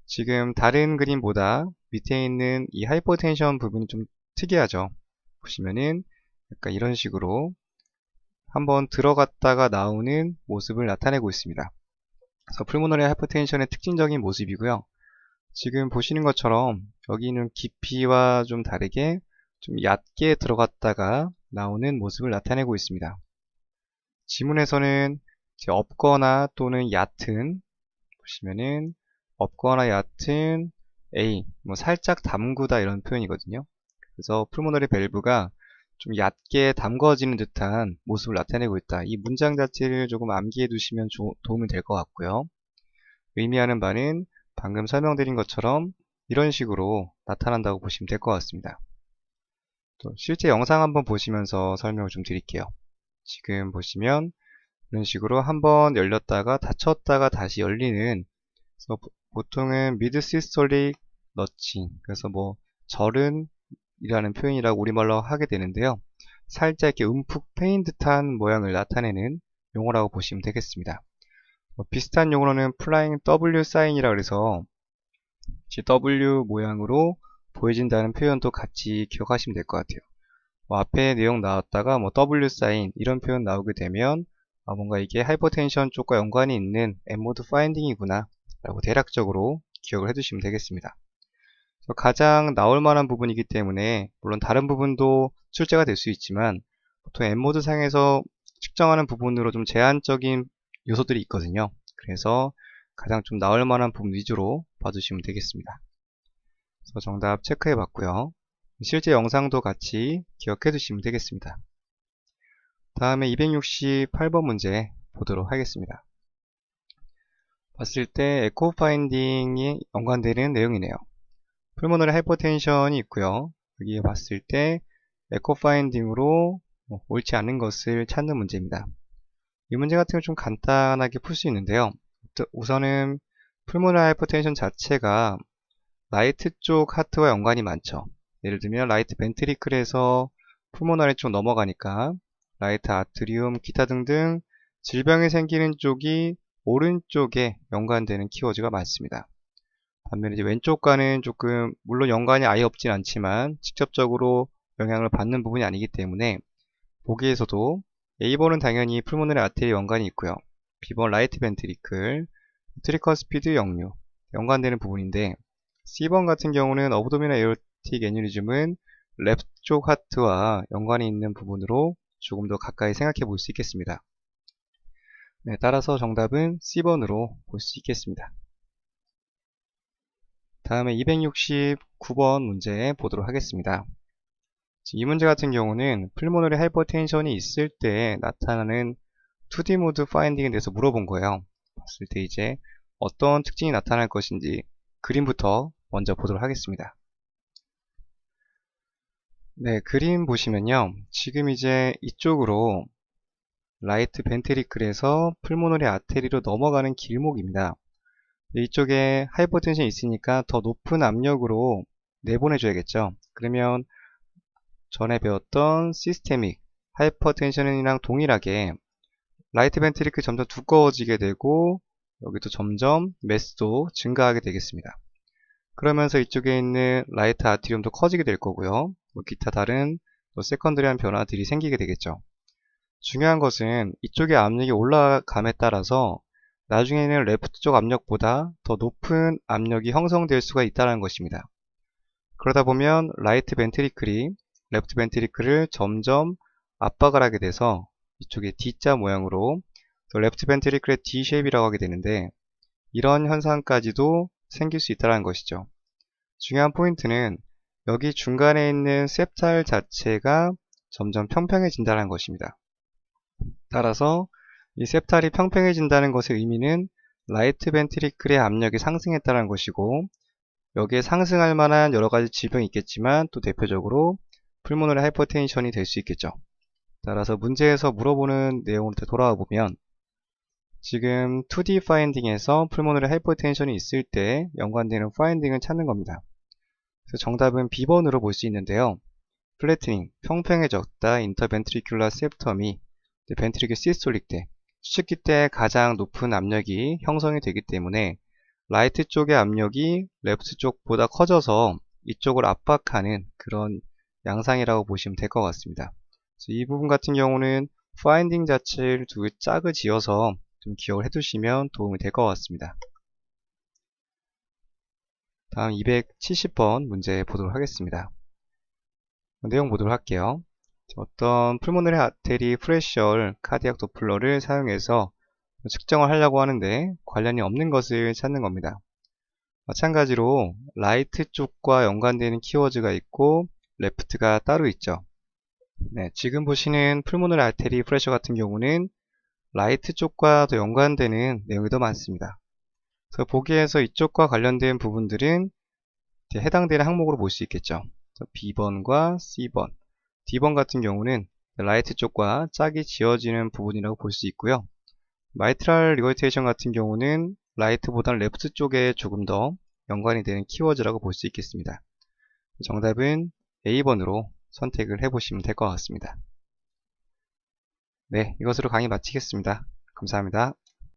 지금 다른 그림보다 밑에 있는 이 하이퍼텐션 부분이 좀 특이하죠. 보시면은 약간 이런 식으로 한번 들어갔다가 나오는 모습을 나타내고 있습니다. 그래서 풀모너리 하이퍼텐션의 특징적인 모습이고요. 지금 보시는 것처럼 여기는 깊이와 좀 다르게 좀 얕게 들어갔다가 나오는 모습을 나타내고 있습니다. 지문에서는 없거나 또는 얕은 보시면은 없거나 얕은 A, 뭐 살짝 담그다 이런 표현이거든요. 그래서 풀모너리 밸브가 좀 얕게 담궈지는 듯한 모습을 나타내고 있다. 이 문장 자체를 조금 암기해 두시면 도움이 될 것 같고요. 의미하는 바는 방금 설명드린 것처럼 이런 식으로 나타난다고 보시면 될 것 같습니다. 또 실제 영상 한번 보시면서 설명을 좀 드릴게요. 지금 보시면 이런 식으로 한번 열렸다가 닫혔다가 다시 열리는, 그래서 보통은 미드 시스톨릭 너칭, 그래서 뭐 절은 이라는 표현이라고 우리말로 하게 되는데요. 살짝 이렇게 움푹 패인 듯한 모양을 나타내는 용어라고 보시면 되겠습니다. 비슷한 용어로는 플라잉 W 사인이라고 해서 W 모양으로 보여진다는 표현도 같이 기억하시면 될 것 같아요. 앞에 내용 나왔다가 W 사인 이런 표현 나오게 되면 뭔가 이게 하이퍼텐션 쪽과 연관이 있는 엠모드 파인딩이구나 라고 대략적으로 기억을 해두시면 되겠습니다. 가장 나올 만한 부분이기 때문에 물론 다른 부분도 출제가 될 수 있지만 보통 엠모드 상에서 측정하는 부분으로 좀 제한적인 요소들이 있거든요. 그래서 가장 좀 나올 만한 부분 위주로 봐주시면 되겠습니다. 그래서 정답 체크해 봤고요. 실제 영상도 같이 기억해 두시면 되겠습니다. 다음에 268번 문제 보도록 하겠습니다. 봤을 때 에코 파인딩이 연관되는 내용이네요. 풀모너리 하이퍼텐션이 있고요. 여기에 봤을 때 에코 파인딩으로 옳지 않은 것을 찾는 문제입니다. 이 문제 같은 걸 좀 간단하게 풀 수 있는데요. 우선은 풀모너리 하이퍼텐션 자체가 라이트 쪽 하트와 연관이 많죠. 예를 들면 라이트 벤트리클에서 풀모너리 쪽 넘어가니까 라이트 아트리움, 기타 등등 질병이 생기는 쪽이 오른쪽에 연관되는 키워드가 많습니다. 반면에 이제 왼쪽과는 조금 물론 연관이 아예 없진 않지만 직접적으로 영향을 받는 부분이 아니기 때문에 보기에서도 A번은 당연히 풀모너리 아테리 연관이 있고요. B번 라이트 벤트리클, 트리커스피드 역류 연관되는 부분인데 C번 같은 경우는 어브도미널 에어틱 애뉴리즘은 랩 쪽 하트와 연관이 있는 부분으로 조금 더 가까이 생각해 볼 수 있겠습니다. 네, 따라서 정답은 C번으로 볼 수 있겠습니다. 다음에 269번 문제 보도록 하겠습니다. 이 문제 같은 경우는 풀모너리 하이퍼텐션이 있을 때 나타나는 2D 모드 파인딩에 대해서 물어본 거예요. 봤을 때 이제 어떤 특징이 나타날 것인지 그림부터 먼저 보도록 하겠습니다. 네, 그림 보시면요. 지금 이제 이쪽으로 라이트 벤트리클에서 풀모너리 아테리로 넘어가는 길목입니다. 이쪽에 하이퍼텐션이 있으니까 더 높은 압력으로 내보내줘야겠죠. 그러면 전에 배웠던 시스테믹 하이퍼텐션이랑 동일하게 라이트 벤트리클이 점점 두꺼워지게 되고 여기도 점점 매스도 증가하게 되겠습니다. 그러면서 이쪽에 있는 라이트 아트리움도 커지게 될 거고요. 기타 다른 세컨더리한 변화들이 생기게 되겠죠. 중요한 것은 이쪽의 압력이 올라감에 따라서 나중에는 레프트 쪽 압력보다 더 높은 압력이 형성될 수가 있다는 것입니다. 그러다 보면 라이트 벤트리클이 레프트 벤트리클을 점점 압박을 하게 돼서 이쪽에 D자 모양으로 레프트 벤트리클의 D 쉐입이라고 하게 되는데 이런 현상까지도 생길 수 있다는 것이죠. 중요한 포인트는 여기 중간에 있는 셉탈 자체가 점점 평평해진다는 것입니다. 따라서 이 septal이 평평해진다는 것의 의미는 라이트 벤트리클의 압력이 상승했다는 것이고, 여기에 상승할 만한 여러 가지 질병이 있겠지만 또 대표적으로 풀모너리 하이퍼텐션이 될 수 있겠죠. 따라서 문제에서 물어보는 내용으로 돌아와 보면, 지금 2D 파인딩에서 풀모너리 하이퍼텐션이 있을 때 연관되는 파인딩을 찾는 겁니다. 그래서 정답은 B번으로 볼 수 있는데요. 플래트닝, 평평해졌다, 인터벤트리큘러 septum이 벤트리클 시스톨릭 때, 수축기 때 가장 높은 압력이 형성이 되기 때문에 라이트 쪽의 압력이 레프트 쪽보다 커져서 이쪽을 압박하는 그런 양상이라고 보시면 될 것 같습니다. 그래서 이 부분 같은 경우는 파인딩 자체를 두 짝을 지어서 좀 기억을 해두시면 도움이 될 것 같습니다. 다음 270번 문제 보도록 하겠습니다. 내용 보도록 할게요. 어떤 풀모너리 아테리 프레셔 카디악 도플러를 사용해서 측정을 하려고 하는데 관련이 없는 것을 찾는 겁니다. 마찬가지로 라이트 쪽과 연관되는 키워드가 있고 레프트가 따로 있죠. 네, 지금 보시는 풀모너리 아테리 프레셔 같은 경우는 라이트 쪽과 더 연관되는 내용이 더 많습니다. 그래서 보기에서 이쪽과 관련된 부분들은 해당되는 항목으로 볼 수 있겠죠. B번과 C번, D번 같은 경우는 라이트 쪽과 짝이 지어지는 부분이라고 볼 수 있고요. 마이트랄 리거테이션 같은 경우는 라이트보다는 레프트 쪽에 조금 더 연관이 되는 키워드라고 볼 수 있겠습니다. 정답은 A번으로 선택을 해보시면 될 것 같습니다. 네, 이것으로 강의 마치겠습니다. 감사합니다.